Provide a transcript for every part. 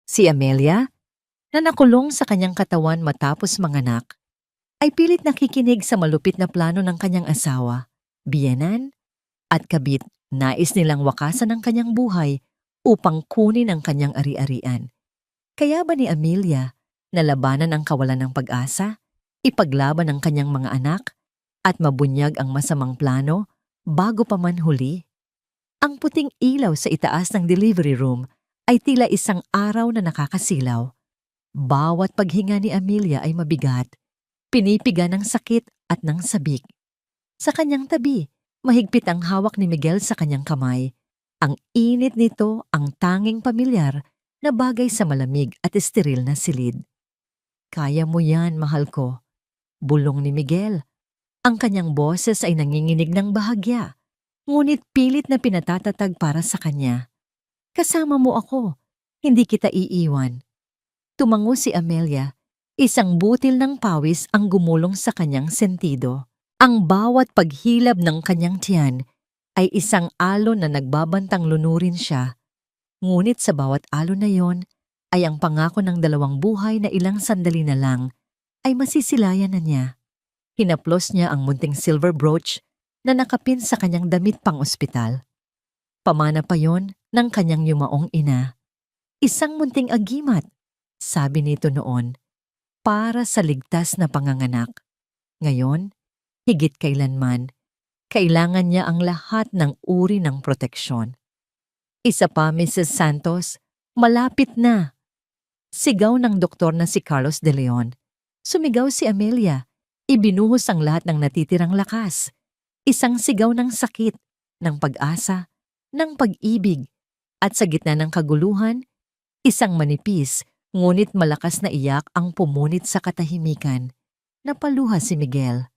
Si Amelia, na nakulong sa kanyang katawan matapos manganak, ay pilit nakikinig sa malupit na plano ng kanyang asawa, biyenan, at kabit. Nais nilang wakasan ang kanyang buhay upang kunin ang kanyang ari-arian. Kaya ba ni Amelia nalabanan ang kawalan ng pag-asa, ipaglaban ang kanyang mga anak, at mabunyag ang masamang plano bago pa man huli? Ang puting ilaw sa itaas ng delivery room ay tila isang araw na nakakasilaw. Bawat paghinga ni Amelia ay mabigat, pinipiga ng sakit at ng sabik. Sa kanyang tabi, mahigpit ang hawak ni Miguel sa kanyang kamay. Ang init nito ang tanging pamilyar na bagay sa malamig at esteril na silid. "Kaya mo yan, mahal ko," bulong ni Miguel. Ang kanyang boses ay nanginginig ng bahagya, ngunit pilit na pinatatatag para sa kanya. "Kasama mo ako, hindi kita iiwan." Tumango si Amelia, isang butil ng pawis ang gumulong sa kanyang sentido. Ang bawat paghilab ng kanyang tiyan ay isang alon na nagbabantang lunurin siya. Ngunit sa bawat alon na yon ay ang pangako ng dalawang buhay na ilang sandali na lang ay masisilayan na niya. Hinaplos niya ang munting silver brooch na nakapin sa kanyang damit pang ospital. Pamana pa yon ng kanyang yumaong ina. "Isang munting agimat," sabi nito noon, "para sa ligtas na panganganak." Ngayon, higit kailanman, kailangan niya ang lahat ng uri ng proteksyon. "Isa pa, Mrs. Santos, malapit na!" Sigaw ng doktor na si Carlos de Leon. Sumigaw si Amelia. Ibinuhos ang lahat ng natitirang lakas. Isang sigaw ng sakit, ng pag-asa, ng pag-ibig, at sa gitna ng kaguluhan, isang manipis ngunit malakas na iyak ang pumunit sa katahimikan. Napaluha si Miguel.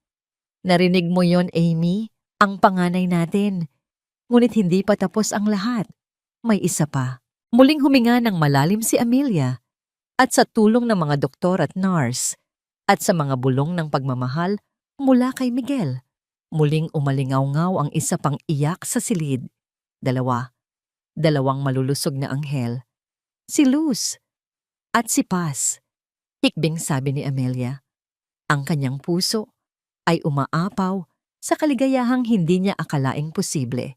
"Narinig mo yon, Amy? Ang panganay natin." Ngunit hindi pa tapos ang lahat. May isa pa. Muling huminga ng malalim si Amelia, at sa tulong ng mga doktor at nurse, at sa mga bulong ng pagmamahal mula kay Miguel, muling umalingaw-ngaw ang isa pang iyak sa silid. Dalawang malulusog na anghel. Si Luz at si Paz. Hikbing sabi ni Amelia. Ang kanyang puso ay umaapaw sa kaligayahang hindi niya akalaing posible.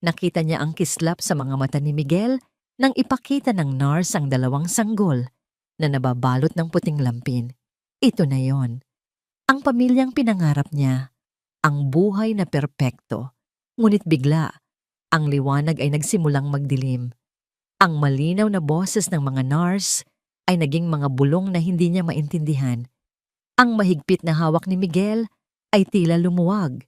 Nakita niya ang kislap sa mga mata ni Miguel nang ipakita ng nurse ang dalawang sanggol na nababalot ng puting lampin. Ito na yon. Ang pamilyang pinangarap niya. Ang buhay na perpekto. Ngunit bigla, ang liwanag ay nagsimulang magdilim. Ang malinaw na boses ng mga nurse ay naging mga bulong na hindi niya maintindihan. Ang mahigpit na hawak ni Miguel ay tila lumuwag.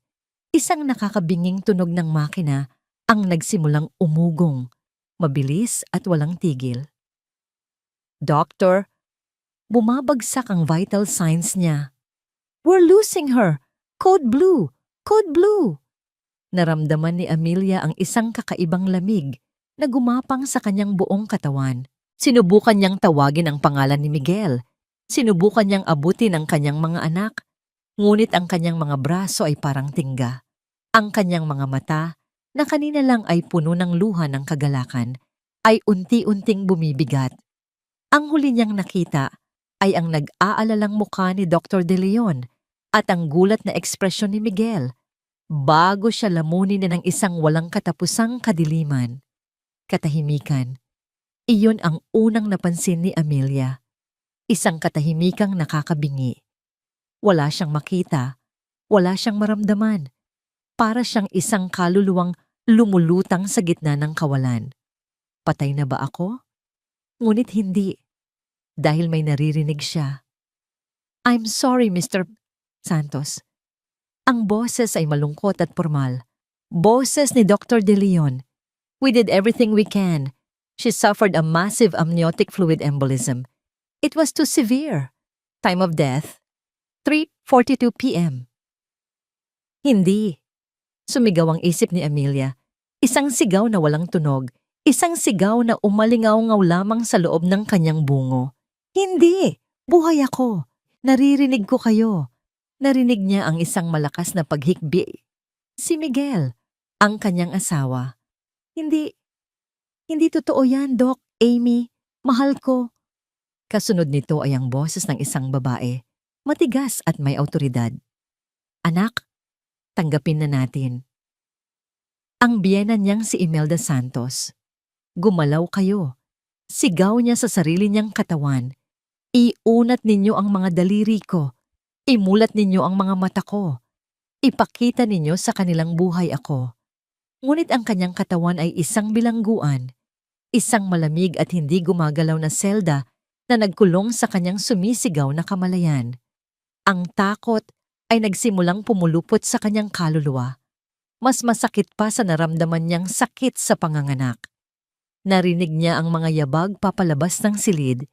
Isang nakakabinging tunog ng makina ang nagsimulang umugong, mabilis at walang tigil. "Doctor," bumabagsak ang vital signs niya. "We're losing her! Code blue! Code blue!" Naramdaman ni Amelia ang isang kakaibang lamig na gumapang sa kanyang buong katawan. Sinubukan niyang tawagin ang pangalan ni Miguel. Sinubukan niyang abutin ang kanyang mga anak. Ngunit ang kanyang mga braso ay parang tingga. Ang kanyang mga mata, na kanina lang ay puno ng luha ng kagalakan, ay unti-unting bumibigat. Ang huli niyang nakita ay ang nag-aalalang mukha ni Dr. De Leon at ang gulat na ekspresyon ni Miguel bago siya lamunin ng isang walang katapusang kadiliman. Katahimikan. Iyon ang unang napansin ni Amelia. Isang katahimikang nakakabingi. Wala siyang makita, wala siyang maramdaman. Para siyang isang kaluluwang lumulutang sa gitna ng kawalan. Patay na ba ako? Ngunit hindi, dahil may naririnig siya. "I'm sorry, Mr. Santos." Ang boses ay malungkot at formal. Boses ni Dr. De Leon. "We did everything we can. She suffered a massive amniotic fluid embolism. It was too severe. Time of death, 3:42 p.m. Hindi. Sumigaw ang isip ni Amelia. Isang sigaw na walang tunog. Isang sigaw na umalingaw-ngaw lamang sa loob ng kanyang bungo. "Hindi! Buhay ako! Naririnig ko kayo!" Narinig niya ang isang malakas na paghikbi. Si Miguel, ang kanyang asawa. Hindi totoo yan, Doc, Amy." Mahal ko. Kasunod nito ay ang boses ng isang babae, matigas at may awtoridad. Anak, tanggapin na natin. Ang biyena niyang si Imelda Santos. Gumalaw kayo. Sigaw niya sa sarili niyang katawan. Iunat ninyo ang mga daliri ko. Imulat ninyo ang mga mata ko. Ipakita ninyo sa kanilang buhay ako. Ngunit ang kanyang katawan ay isang bilangguan, isang malamig at hindi gumagalaw na selda na nagkulong sa kanyang sumisigaw na kamalayan. Ang takot ay nagsimulang pumulupot sa kanyang kaluluwa. Mas masakit pa sa naramdaman niyang sakit sa panganganak. Narinig niya ang mga yabag papalabas ng silid.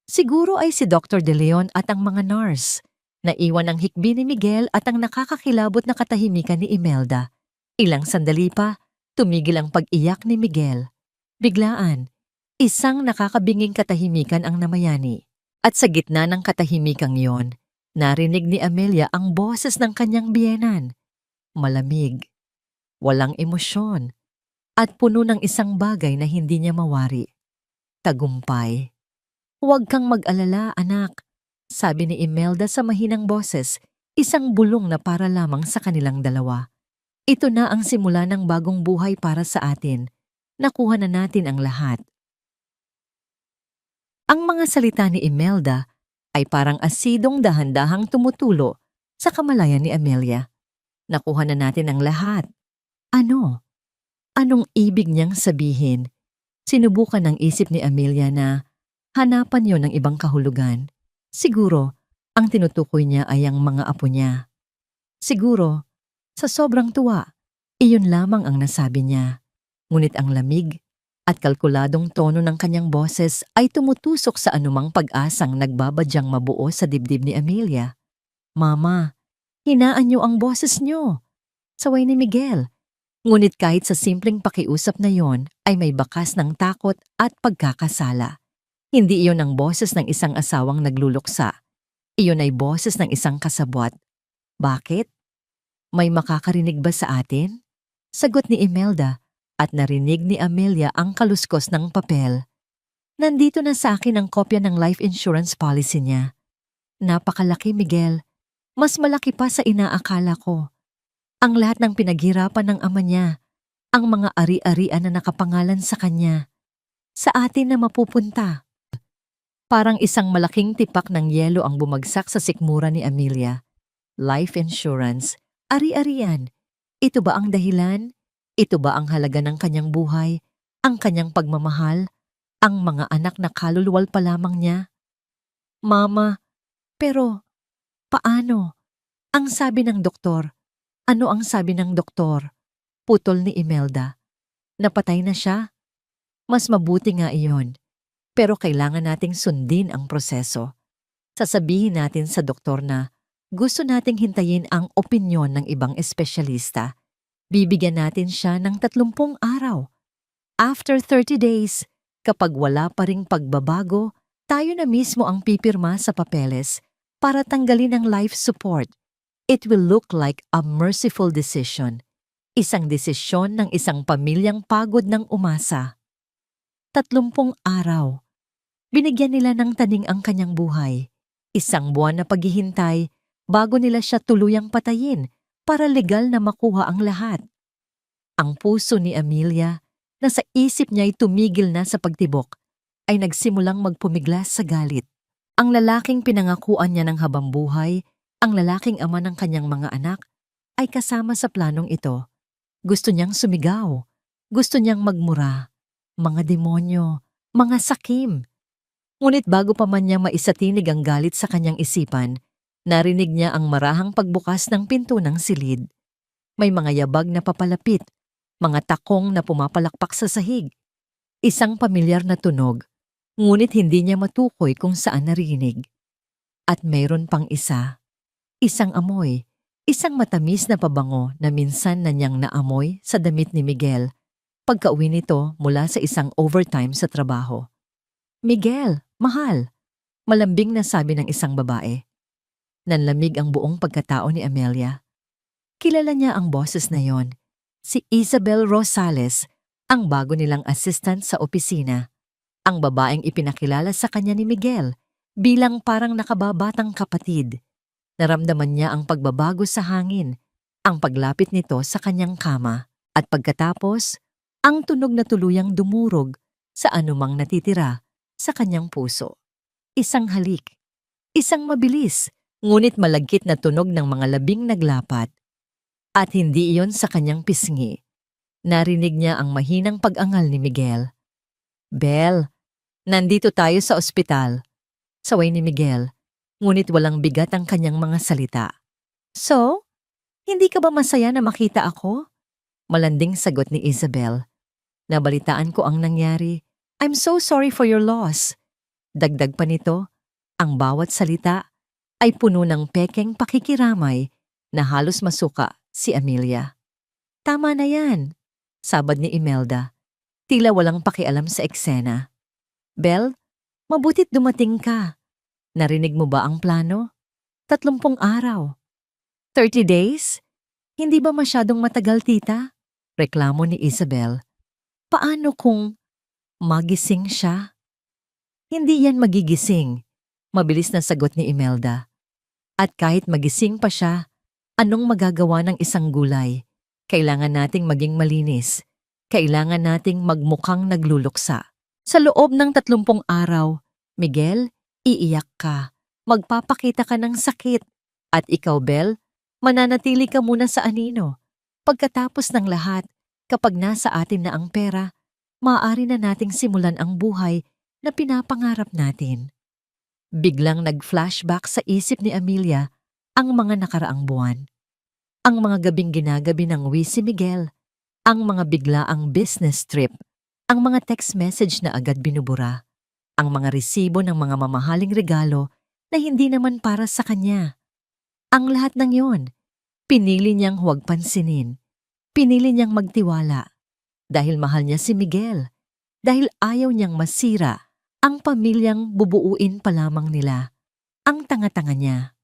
Siguro ay si Dr. De Leon at ang mga nurse. Naiwan ang hikbi ni Miguel at ang nakakakilabot na katahimikan ni Imelda. Ilang sandali pa, tumigil ang pag-iyak ni Miguel. Biglaan, isang nakakabinging katahimikan ang namayani. At sa gitna ng katahimikang yon, narinig ni Amelia ang boses ng kanyang biyenan. Malamig, walang emosyon, at puno ng isang bagay na hindi niya mawari. Tagumpay. Huwag kang mag-alala, anak, sabi ni Imelda sa mahinang boses, isang bulong na para lamang sa kanilang dalawa. Ito na ang simula ng bagong buhay para sa atin. Nakuha na natin ang lahat. Ang mga salita ni Imelda ay parang asidong dahan-dahang tumutulo sa kamalayan ni Amelia. Nakuha na natin ang lahat. Ano? Anong ibig niyang sabihin? Sinubukan ng isip ni Amelia na hanapan yon ng ibang kahulugan. Siguro, ang tinutukoy niya ay ang mga apo niya. Siguro, sa sobrang tuwa, iyon lamang ang nasabi niya. Ngunit ang lamig at kalkuladong tono ng kanyang boses ay tumutusok sa anumang pag-asang nagbabadyang mabuo sa dibdib ni Amelia. Mama, hinaan niyo ang boses niyo. Saway ni Miguel. Ngunit kahit sa simpleng pakiusap na yon ay may bakas ng takot at pagkakasala. Hindi iyon ang boses ng isang asawang nagluluksa. Iyon ay boses ng isang kasabwat. Bakit? May makakarinig ba sa atin? Sagot ni Imelda at narinig ni Amelia ang kaluskos ng papel. Nandito na sa akin ang kopya ng life insurance policy niya. Napakalaki, Miguel. Mas malaki pa sa inaakala ko. Ang lahat ng pinaghirapan ng ama niya, ang mga ari-arian na nakapangalan sa kanya, sa atin na mapupunta. Parang isang malaking tipak ng yelo ang bumagsak sa sikmura ni Amelia. Life insurance, ari-arian. Ito ba ang dahilan? Ito ba ang halaga ng kanyang buhay? Ang kanyang pagmamahal? Ang mga anak na kaluluwal pa lamang niya? Mama, pero paano? Ang sabi ng doktor. Ano ang sabi ng doktor? Putol ni Imelda. Napatay na siya? Mas mabuti nga iyon. Pero kailangan nating sundin ang proseso. Sasabihin natin sa doktor na gusto nating hintayin ang opinyon ng ibang espesyalista. Bibigyan natin siya ng 30 araw. After 30 days, kapag wala pa ring pagbabago, tayo na mismo ang pipirma sa papeles para tanggalin ang life support. It will look like a merciful decision. Isang desisyon ng isang pamilyang pagod ng umasa. 30 araw. Binigyan nila ng taning ang kanyang buhay. 1 buwan na paghihintay bago nila siya tuluyang patayin para legal na makuha ang lahat. Ang puso ni Amelia, na sa isip niya ay tumigil na sa pagtibok, ay nagsimulang magpumiglas sa galit. Ang lalaking pinangakuan niya ng habang buhay, ang lalaking ama ng kanyang mga anak, ay kasama sa planong ito. Gusto niyang sumigaw. Gusto niyang magmura. Mga demonyo, mga sakim. Ngunit bago pa man niya maisatinig ang galit sa kanyang isipan, narinig niya ang marahang pagbukas ng pinto ng silid. May mga yabag na papalapit, mga takong na pumapalakpak sa sahig. Isang pamilyar na tunog, ngunit hindi niya matukoy kung saan narinig. At mayroon pang isa. Isang amoy, isang matamis na pabango na minsan na niyang naamoy sa damit ni Miguel pagka-uwi nito mula sa isang overtime sa trabaho. Miguel, mahal, malambing na sabi ng isang babae. Nanlamig ang buong pagkatao ni Amelia. Kilala niya ang boses na yon, si Isabel Rosales, ang bago nilang assistant sa opisina. Ang babaeng ipinakilala sa kanya ni Miguel bilang parang nakababatang kapatid. Naramdaman niya ang pagbabago sa hangin, ang paglapit nito sa kanyang kama, at pagkatapos, ang tunog na tuluyang dumurog sa anumang natitira sa kanyang puso. Isang halik, isang mabilis, ngunit malagkit na tunog ng mga labing naglapat. At hindi iyon sa kanyang pisngi. Narinig niya ang mahinang pag-angal ni Miguel. "Belle, nandito tayo sa ospital." Saway ni Miguel, ngunit walang bigat ang kanyang mga salita. "So, hindi ka ba masaya na makita ako?" Malanding sagot ni Isabel. "Nabalitaan ko ang nangyari. I'm so sorry for your loss." Dagdag pa nito, ang bawat salita ay puno ng pekeng pakikiramay na halos masuka si Amelia. "Tama na yan," sabad ni Imelda. Tila walang pakialam sa eksena. "Belle, mabutit dumating ka. Narinig mo ba ang plano? 30 araw. 30 days? Hindi ba masyadong matagal, tita?" Reklamo ni Isabel. "Paano kung magising siya?" "Hindi yan magigising," mabilis na sagot ni Imelda. "At kahit magising pa siya, anong magagawa ng isang gulay? Kailangan nating maging malinis. Kailangan nating magmukhang nagluluksa. Sa loob ng 30 araw, Miguel, iiyak ka. Magpapakita ka ng sakit. At ikaw, Belle, mananatili ka muna sa anino. Pagkatapos ng lahat, kapag nasa atin na ang pera, maaari na nating simulan ang buhay na pinapangarap natin." Biglang nag-flashback sa isip ni Amelia ang mga nakaraang buwan. Ang mga gabing ginagabi ng si Miguel, ang mga biglaang business trip, ang mga text message na agad binubura, ang mga resibo ng mga mamahaling regalo na hindi naman para sa kanya. Ang lahat ng yon, pinili niyang huwag pansinin. Pinili niyang magtiwala. Dahil mahal niya si Miguel. Dahil ayaw niyang masira ang pamilyang bubuuin pa lamang nila. Ang tanga-tanga niya.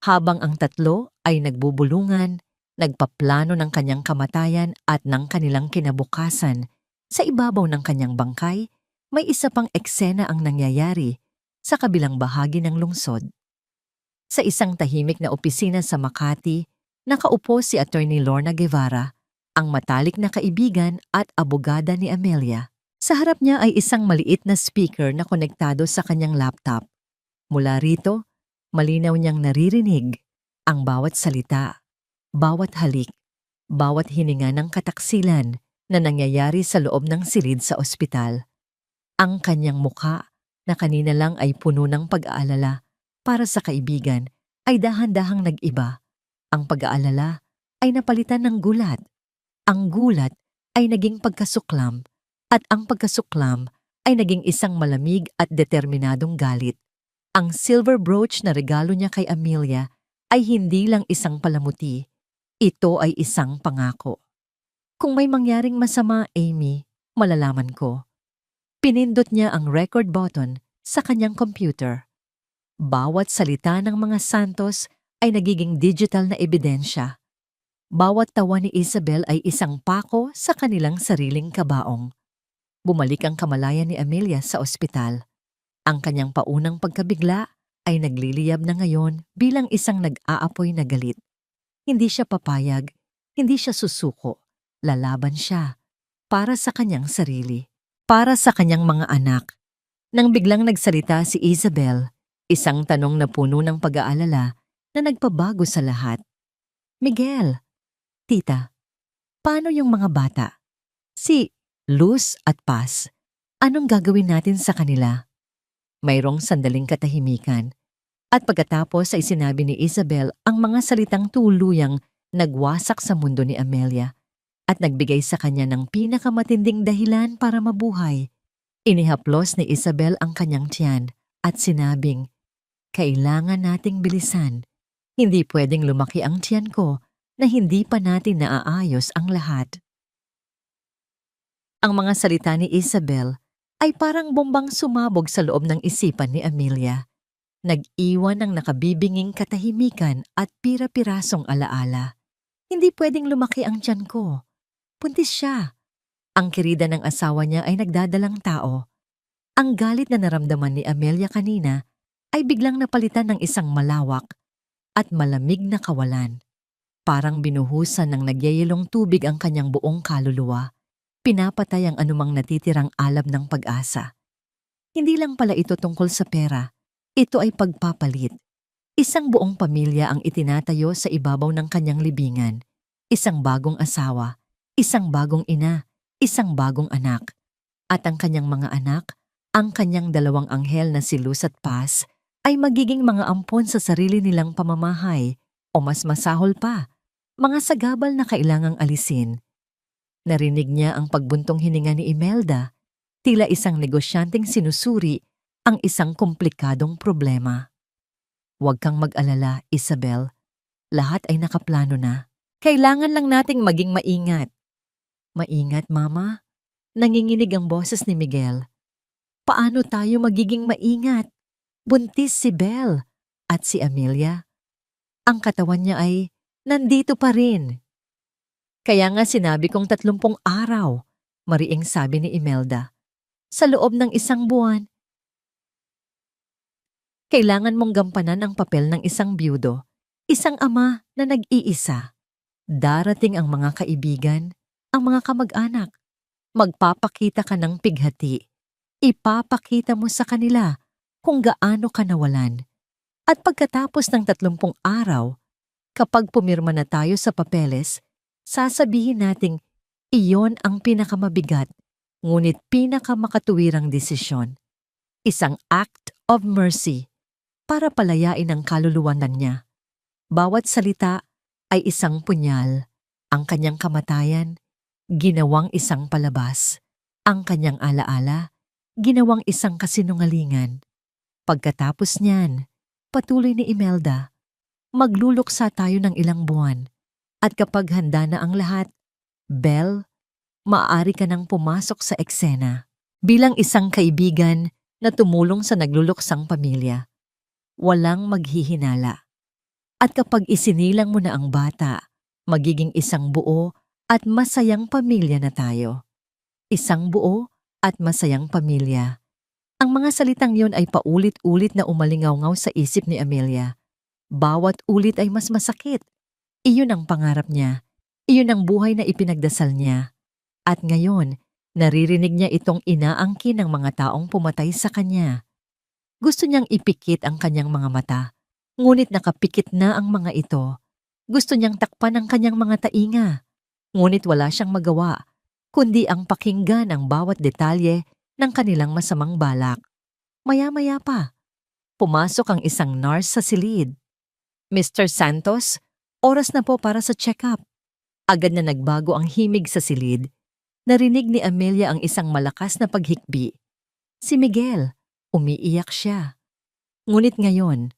Habang ang tatlo ay nagbubulungan, nagpaplano ng kanyang kamatayan at ng kanilang kinabukasan, sa ibabaw ng kanyang bangkay, may isa pang eksena ang nangyayari sa kabilang bahagi ng lungsod. Sa isang tahimik na opisina sa Makati, nakaupo si Attorney Lorna Guevara, ang matalik na kaibigan at abogada ni Amelia. Sa harap niya ay isang maliit na speaker na konektado sa kanyang laptop. Mula rito, malinaw niyang naririnig ang bawat salita, bawat halik, bawat hininga ng kataksilan na nangyayari sa loob ng silid sa ospital. Ang kanyang mukha na kanina lang ay puno ng pag-aalala para sa kaibigan ay dahan-dahang nag-iba. Ang pag-aalala ay napalitan ng gulat. Ang gulat ay naging pagkasuklam at ang pagkasuklam ay naging isang malamig at determinadong galit. Ang silver brooch na regalo niya kay Amelia ay hindi lang isang palamuti. Ito ay isang pangako. "Kung may mangyaring masama, Amy, malalaman ko." Pinindot niya ang record button sa kanyang computer. Bawat salita ng mga Santos ay nagiging digital na ebidensya. Bawat tawa ni Isabel ay isang pako sa kanilang sariling kabaong. Bumalik ang kamalayan ni Amelia sa ospital. Ang kanyang paunang pagkabigla ay nagliliyab na ngayon bilang isang nag-aapoy na galit. Hindi siya papayag, hindi siya susuko. Lalaban siya para sa kanyang sarili, para sa kanyang mga anak. Nang biglang nagsalita si Isabel, isang tanong na puno ng pag-aalala na nagpabago sa lahat. "Miguel, tita, paano yung mga bata? Si Luz at Paz, anong gagawin natin sa kanila?" Mayroong sandaling katahimikan. At pagkatapos ay sinabi ni Isabel ang mga salitang tuluyang nagwasak sa mundo ni Amelia at nagbigay sa kanya ng pinakamatinding dahilan para mabuhay. Inihaplos ni Isabel ang kanyang tiyan at sinabing, "Kailangan nating bilisan. Hindi pwedeng lumaki ang tiyan ko na hindi pa natin naaayos ang lahat." Ang mga salita ni Isabel ay parang bombang sumabog sa loob ng isipan ni Amelia. Nag-iwan ng nakabibinging katahimikan at pira-pirasong alaala. Hindi pwedeng lumaki ang tiyan ko. Buntis siya. Ang kirida ng asawa niya ay nagdadalang tao. Ang galit na naramdaman ni Amelia kanina ay biglang napalitan ng isang malawak at malamig na kawalan. Parang binuhusan ng nagyayelong tubig ang kanyang buong kaluluwa, pinapatay ang anumang natitirang alab ng pag-asa. Hindi lang pala ito tungkol sa pera, ito ay pagpapalit. Isang buong pamilya ang itinatayo sa ibabaw ng kanyang libingan. Isang bagong asawa, isang bagong ina, isang bagong anak. At ang kanyang mga anak, ang kanyang dalawang anghel na si Luz at Paz, ay magiging mga ampon sa sarili nilang pamamahay o mas masahol pa, mga sagabal na kailangang alisin. Narinig niya ang pagbuntong hininga ni Imelda, tila isang negosyanteng sinusuri ang isang komplikadong problema. Huwag kang mag-alala, Isabel. Lahat ay nakaplano na. Kailangan lang nating maging maingat. Maingat, Mama? Nanginginig ang boses ni Miguel. Paano tayo magiging maingat? Buntis si Belle at si Amelia. Ang katawan niya ay nandito pa rin. Kaya nga sinabi kong 30 araw, mariing sabi ni Imelda. Sa loob ng 1 buwan, kailangan mong gampanan ang papel ng isang byudo, isang ama na nag-iisa. Darating ang mga kaibigan, ang mga kamag-anak. Magpapakita ka ng pighati. Ipapakita mo sa kanila kung gaano ka nawalan. At pagkatapos ng 30 araw, kapag pumirma na tayo sa papeles, sasabihin nating iyon ang pinakamabigat, ngunit pinakamakatuwirang desisyon. Isang act of mercy para palayain ang kaluluwanan niya. Bawat salita ay isang punyal. Ang kanyang kamatayan, ginawang isang palabas. Ang kanyang alaala, ginawang isang kasinungalingan. Pagkatapos niyan, patuloy ni Imelda, magluluksa tayo ng ilang buwan. At kapag handa na ang lahat, Belle, maaari ka nang pumasok sa eksena bilang isang kaibigan na tumulong sa nagluluksang pamilya. Walang maghihinala. At kapag isinilang mo na ang bata, magiging isang buo at masayang pamilya na tayo. Isang buo at masayang pamilya. Ang mga salitang yon ay paulit-ulit na umalingaw-ngaw sa isip ni Amelia. Bawat ulit ay mas masakit. Iyon ang pangarap niya. Iyon ang buhay na ipinagdasal niya. At ngayon, naririnig niya itong inaangkin ng mga taong pumatay sa kanya. Gusto niyang ipikit ang kanyang mga mata, ngunit nakapikit na ang mga ito. Gusto niyang takpan ang kanyang mga tainga, ngunit wala siyang magawa, kundi ang pakinggan ang bawat detalye ng kanilang masamang balak. Maya-maya pa, pumasok ang isang nurse sa silid. Mr. Santos, oras na po para sa check-up. Agad na nagbago ang himig sa silid. Narinig ni Amelia ang isang malakas na paghikbi. Si Miguel, umiiyak siya. Ngunit ngayon,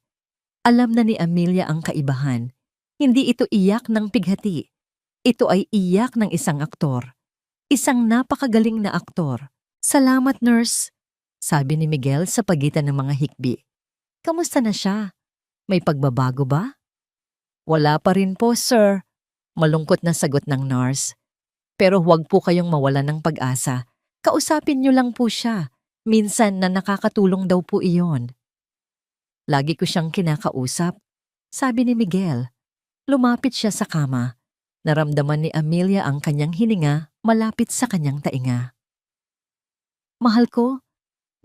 alam na ni Amelia ang kaibahan. Hindi ito iyak ng pighati. Ito ay iyak ng isang aktor. Isang napakagaling na aktor. Salamat, nurse, sabi ni Miguel sa pagitan ng mga hikbi. Kamusta na siya? May pagbabago ba? Wala pa rin po, sir. Malungkot na sagot ng nurse. Pero huwag po kayong mawalan ng pag-asa. Kausapin niyo lang po siya. Minsan na nakakatulong daw po iyon. Lagi ko siyang kinakausap, sabi ni Miguel. Lumapit siya sa kama. Naramdaman ni Amelia ang kanyang hininga malapit sa kanyang tainga. Mahal ko,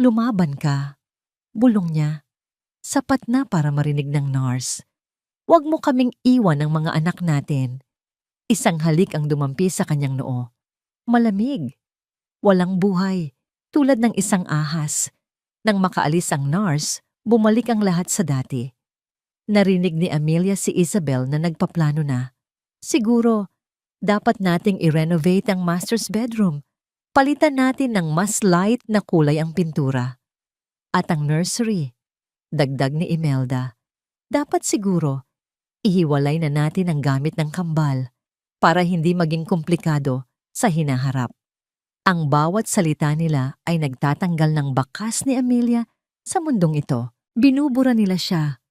lumaban ka. Bulong niya. Sapat na para marinig ng nurse. Huwag mo kaming iwan ng mga anak natin. Isang halik ang dumampi sa kanyang noo. Malamig. Walang buhay. Tulad ng isang ahas. Nang makaalis ang nurse, bumalik ang lahat sa dati. Narinig ni Amelia si Isabel na nagpaplano na. Siguro, dapat nating i-renovate ang master's bedroom. Palitan natin ng mas light na kulay ang pintura. At ang nursery, dagdag ni Imelda. Dapat siguro, ihiwalay na natin ang gamit ng kambal para hindi maging komplikado sa hinaharap. Ang bawat salita nila ay nagtatanggal ng bakas ni Amelia sa mundong ito. Binubura nila siya,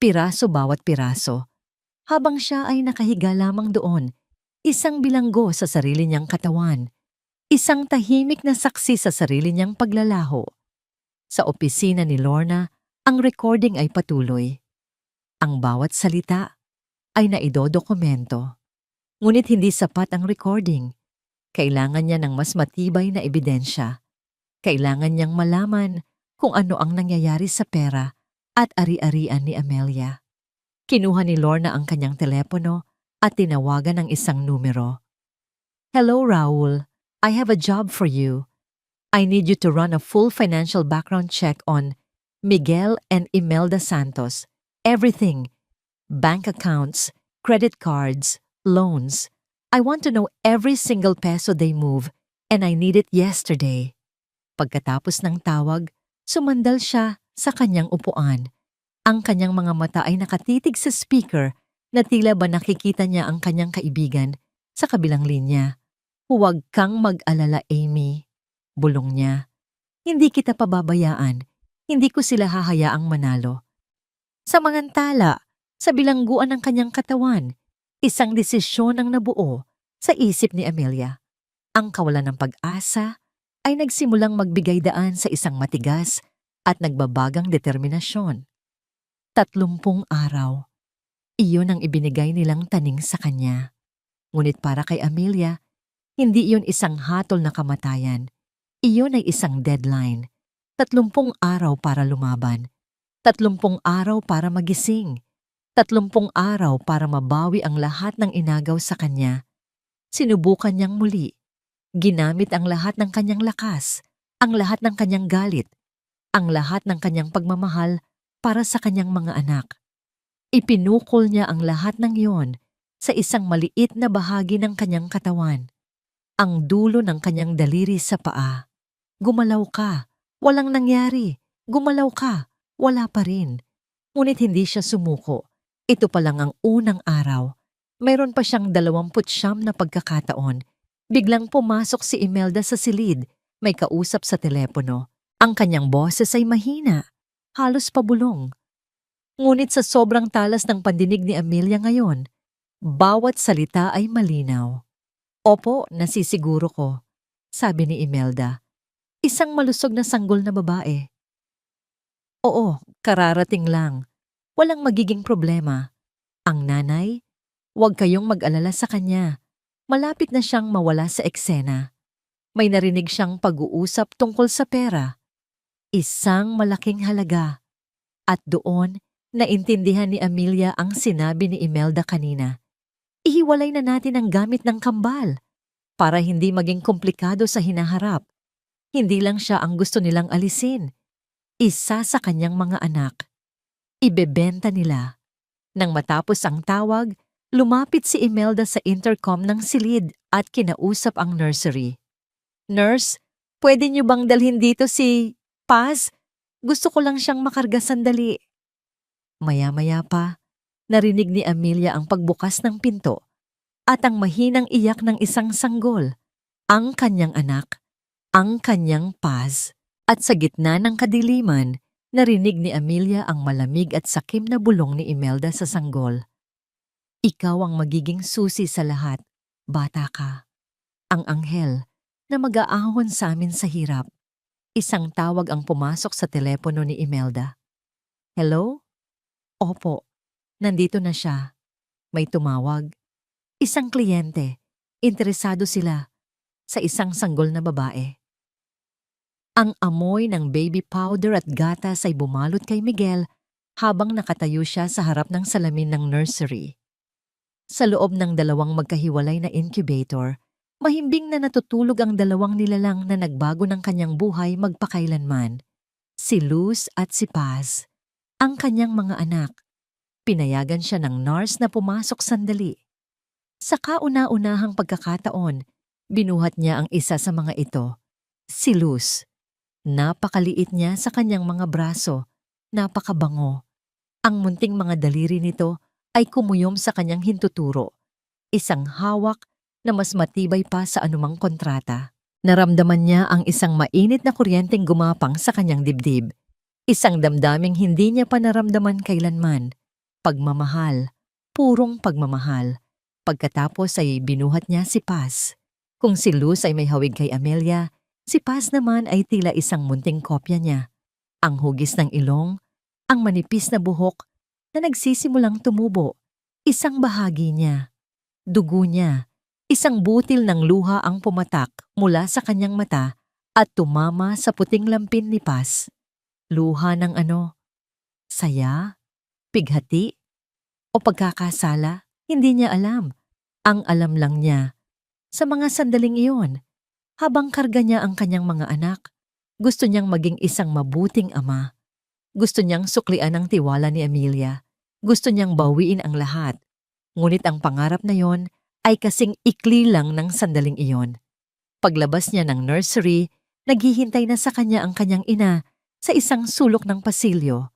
piraso bawat piraso. Habang siya ay nakahiga lamang doon, isang bilanggo sa sarili niyang katawan. Isang tahimik na saksi sa sarili niyang paglalaho. Sa opisina ni Lorna, ang recording ay patuloy. Ang bawat salita ay naidodokumento. Ngunit hindi sapat ang recording. Kailangan niya ng mas matibay na ebidensya. Kailangan niyang malaman kung ano ang nangyayari sa pera at ari-arian ni Amelia. Kinuha ni Lorna ang kanyang telepono at tinawagan ang isang numero. "Hello, Raul. I have a job for you. I need you to run a full financial background check on Miguel and Imelda Santos. Everything. Bank accounts, credit cards, loans. I want to know every single peso they move and I need it yesterday." Pagkatapos ng tawag, sumandal siya sa kanyang upuan. Ang kanyang mga mata ay nakatitig sa speaker na tila ba nakikita niya ang kanyang kaibigan sa kabilang linya. "Huwag kang mag-alala, Amy," bulong niya. "Hindi kita pababayaan. Hindi ko sila hahayaang manalo." Sa mangantala, sa bilangguan ng kanyang katawan, isang desisyon ang nabuo sa isip ni Amelia. Ang kawalan ng pag-asa ay nagsimulang magbigay daan sa isang matigas at nagbabagang determinasyon. 30 araw. Iyon ang ibinigay nilang taning sa kanya. Ngunit para kay Amelia, hindi iyon isang hatol na kamatayan. Iyon ay isang deadline. 30 araw para lumaban. 30 araw para magising. 30 araw para mabawi ang lahat ng inagaw sa kanya. Sinubukan niyang muli. Ginamit ang lahat ng kanyang lakas, ang lahat ng kanyang galit, ang lahat ng kanyang pagmamahal para sa kanyang mga anak. Ipinukol niya ang lahat ng iyon sa isang maliit na bahagi ng kanyang katawan. Ang dulo ng kanyang daliri sa paa. Gumalaw ka, walang nangyari. Gumalaw ka, wala pa rin. Ngunit hindi siya sumuko. Ito pa lang ang unang araw. Mayroon pa siyang 29 na pagkakataon. Biglang pumasok si Imelda sa silid. May kausap sa telepono. Ang kanyang boses ay mahina. Halos pabulong. Ngunit sa sobrang talas ng pandinig ni Amelia ngayon, bawat salita ay malinaw. "Opo, nasisiguro ko," sabi ni Imelda. Isang malusog na sanggol na babae. "Oo, kararating lang. Walang magiging problema. Ang nanay, huwag kayong mag-alala sa kanya. Malapit na siyang mawala sa eksena." May narinig siyang pag-uusap tungkol sa pera. Isang malaking halaga. At doon, naintindihan ni Amelia ang sinabi ni Imelda kanina. Ihiwalay na natin ang gamit ng kambal para hindi maging komplikado sa hinaharap. Hindi lang siya ang gusto nilang alisin. Isa sa kanyang mga anak. Ibebenta nila. Nang matapos ang tawag, lumapit si Imelda sa intercom ng silid at kinausap ang nursery. "Nurse, pwede niyo bang dalhin dito si Paz? Gusto ko lang siyang makarga sandali." Maya-maya pa, narinig ni Amelia ang pagbukas ng pinto at ang mahinang iyak ng isang sanggol, ang kanyang anak, ang kanyang Paz. At sa gitna ng kadiliman, narinig ni Amelia ang malamig at sakim na bulong ni Imelda sa sanggol. "Ikaw ang magiging susi sa lahat, bata ka. Ang anghel na mag-aahon sa amin sa hirap." Isang tawag ang pumasok sa telepono ni Imelda. "Hello?" "Opo, nandito na siya." May tumawag. Isang kliyente. Interesado sila sa isang sanggol na babae. Ang amoy ng baby powder at gatas ay bumalot kay Miguel habang nakatayo siya sa harap ng salamin ng nursery. Sa loob ng 2 magkahiwalay na incubator, mahimbing na natutulog ang 2 nilalang na nagbago ng kanyang buhay magpakailanman. Si Luz at si Paz, ang kanyang mga anak. Pinayagan siya ng nurse na pumasok sandali. Sa kauna-unahang pagkakataon, binuhat niya ang isa sa mga ito, si Luz. Napakaliit niya sa kanyang mga braso, napakabango. Ang munting mga daliri nito ay kumuyom sa kanyang hintuturo, isang hawak na mas matibay pa sa anumang kontrata. Naramdaman niya ang isang mainit na kuryenteng gumapang sa kanyang dibdib. Isang damdaming hindi niya pa naramdaman kailanman. Pagmamahal, purong pagmamahal. Pagkatapos ay binuhat niya si Paz. Kung si Luz ay may hawig kay Amelia, si Paz naman ay tila isang munting kopya niya. Ang hugis ng ilong, ang manipis na buhok na nagsisimulang tumubo, isang bahagi niya, dugo niya, isang butil ng luha ang pumatak mula sa kanyang mata at tumama sa puting lampin ni Paz. Luha ng ano? Saya? Pighati? O pagkakasala? Hindi niya alam. Ang alam lang niya, sa mga sandaling iyon, habang karga niya ang kanyang mga anak, gusto niyang maging isang mabuting ama. Gusto niyang suklian ang tiwala ni Amelia. Gusto niyang bawiin ang lahat. Ngunit ang pangarap na yon ay kasing ikli lang ng sandaling iyon. Paglabas niya ng nursery, naghihintay na sa kanya ang kanyang ina sa isang sulok ng pasilyo.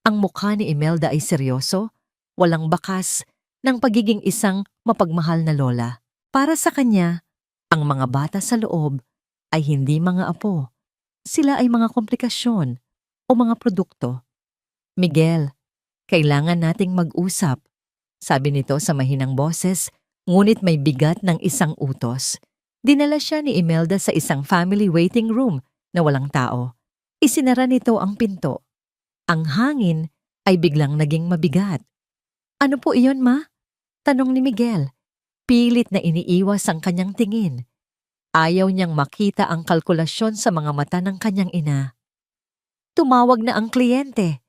Ang mukha ni Imelda ay seryoso, walang bakas, ng pagiging isang mapagmahal na lola. Para sa kanya, ang mga bata sa loob ay hindi mga apo. Sila ay mga komplikasyon o mga produkto. Miguel, kailangan nating mag-usap, sabi nito sa mahinang boses, ngunit may bigat ng isang utos. Dinala siya ni Imelda sa isang family waiting room na walang tao. Isinara nito ang pinto. Ang hangin ay biglang naging mabigat. Ano po iyon, ma? Tanong ni Miguel. Pilit na iniiwas ang kanyang tingin. Ayaw niyang makita ang kalkulasyon sa mga mata ng kanyang ina. Tumawag na ang kliyente.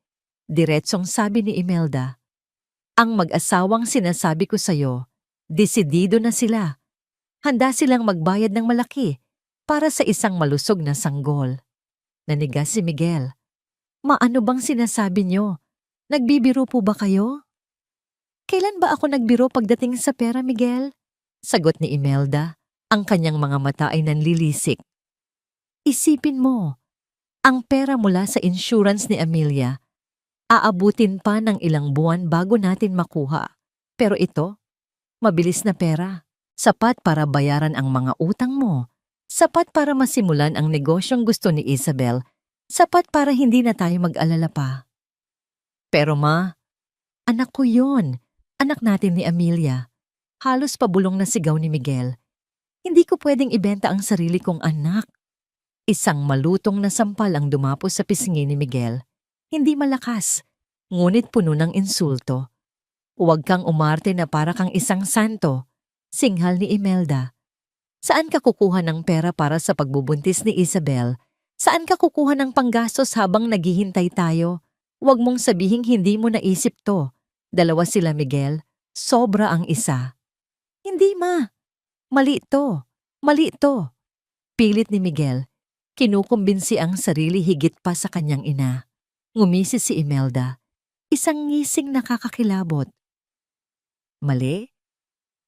Diretsong sabi ni Imelda. Ang mag-asawang sinasabi ko sa'yo, desidido na sila. Handa silang magbayad ng malaki para sa isang malusog na sanggol. Nanigas si Miguel. Maano bang sinasabi niyo? Nagbibiro po ba kayo? Kailan ba ako nagbiro pagdating sa pera, Miguel? Sagot ni Imelda. Ang kanyang mga mata ay nanlilisik. Isipin mo, ang pera mula sa insurance ni Amelia, aabutin pa ng ilang buwan bago natin makuha. Pero ito, mabilis na pera. Sapat para bayaran ang mga utang mo. Sapat para masimulan ang negosyong gusto ni Isabel. Sapat para hindi na tayo mag-alala pa. Pero ma, anak ko yon. Anak natin ni Amelia. Halos pabulong na sigaw ni Miguel. Hindi ko pwedeng ibenta ang sarili kong anak. Isang malutong na sampal ang dumapos sa pisngi ni Miguel. Hindi malakas, ngunit puno ng insulto. Huwag kang umarte na para kang isang santo, singhal ni Imelda. Saan ka kukuha ng pera para sa pagbubuntis ni Isabel? Saan ka kukuha ng panggastos habang naghihintay tayo? Huwag mong sabihing hindi mo naisip to. Dalawa sila, Miguel. Sobra ang isa. Hindi, ma. Mali ito. Mali ito. Pilit ni Miguel. Kinukumbinsi ang sarili higit pa sa kanyang ina. Ngumisi si Imelda. Isang ngising nakakakilabot. Mali?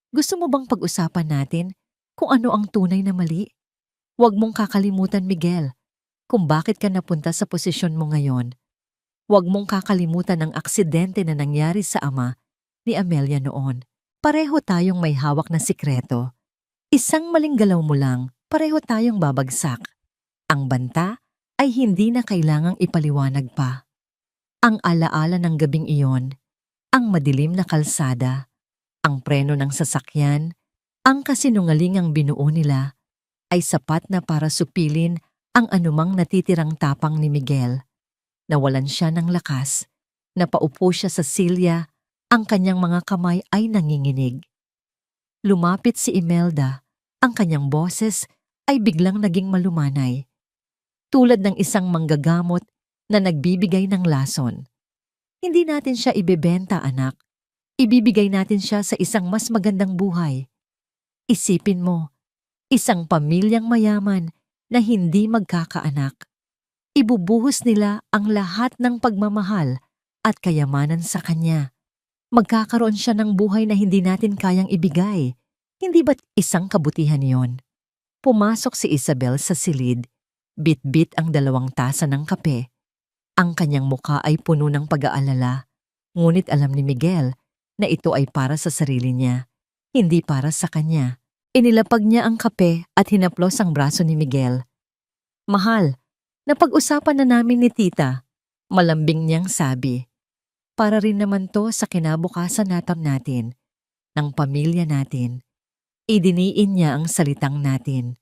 Gusto mo bang pag-usapan natin kung ano ang tunay na mali? Huwag mong kakalimutan, Miguel, kung bakit ka napunta sa posisyon mo ngayon. Huwag mong kakalimutan ang aksidente na nangyari sa ama ni Amelia noon. Pareho tayong may hawak na sikreto. Isang maling galaw mo lang, pareho tayong babagsak. Ang banta ay hindi na kailangang ipaliwanag pa. Ang alaala ng gabing iyon, ang madilim na kalsada, ang preno ng sasakyan, ang kasinungalingang binuo nila, ay sapat na para supilin ang anumang natitirang tapang ni Miguel. Nawalan siya ng lakas, napaupo siya sa silya, ang kanyang mga kamay ay nanginginig. Lumapit si Imelda, ang kanyang boses ay biglang naging malumanay. Tulad ng isang manggagamot na nagbibigay ng lason. Hindi natin siya ibebenta, anak. Ibibigay natin siya sa isang mas magandang buhay. Isipin mo, isang pamilyang mayaman na hindi magkakaanak. Ibubuhos nila ang lahat ng pagmamahal at kayamanan sa kanya. Magkakaroon siya ng buhay na hindi natin kayang ibigay. Hindi ba't isang kabutihan yon? Pumasok si Isabel sa silid. Bit-bit ang 2 tasa ng kape. Ang kanyang muka ay puno ng pag-aalala. Ngunit alam ni Miguel na ito ay para sa sarili niya, hindi para sa kanya. Inilapag niya ang kape at hinaplos ang braso ni Miguel. Mahal, napag-usapan na namin ni tita. Malambing niyang sabi. Para rin naman to sa kinabukasan natin, ng pamilya natin. Idiniin niya ang salitang natin.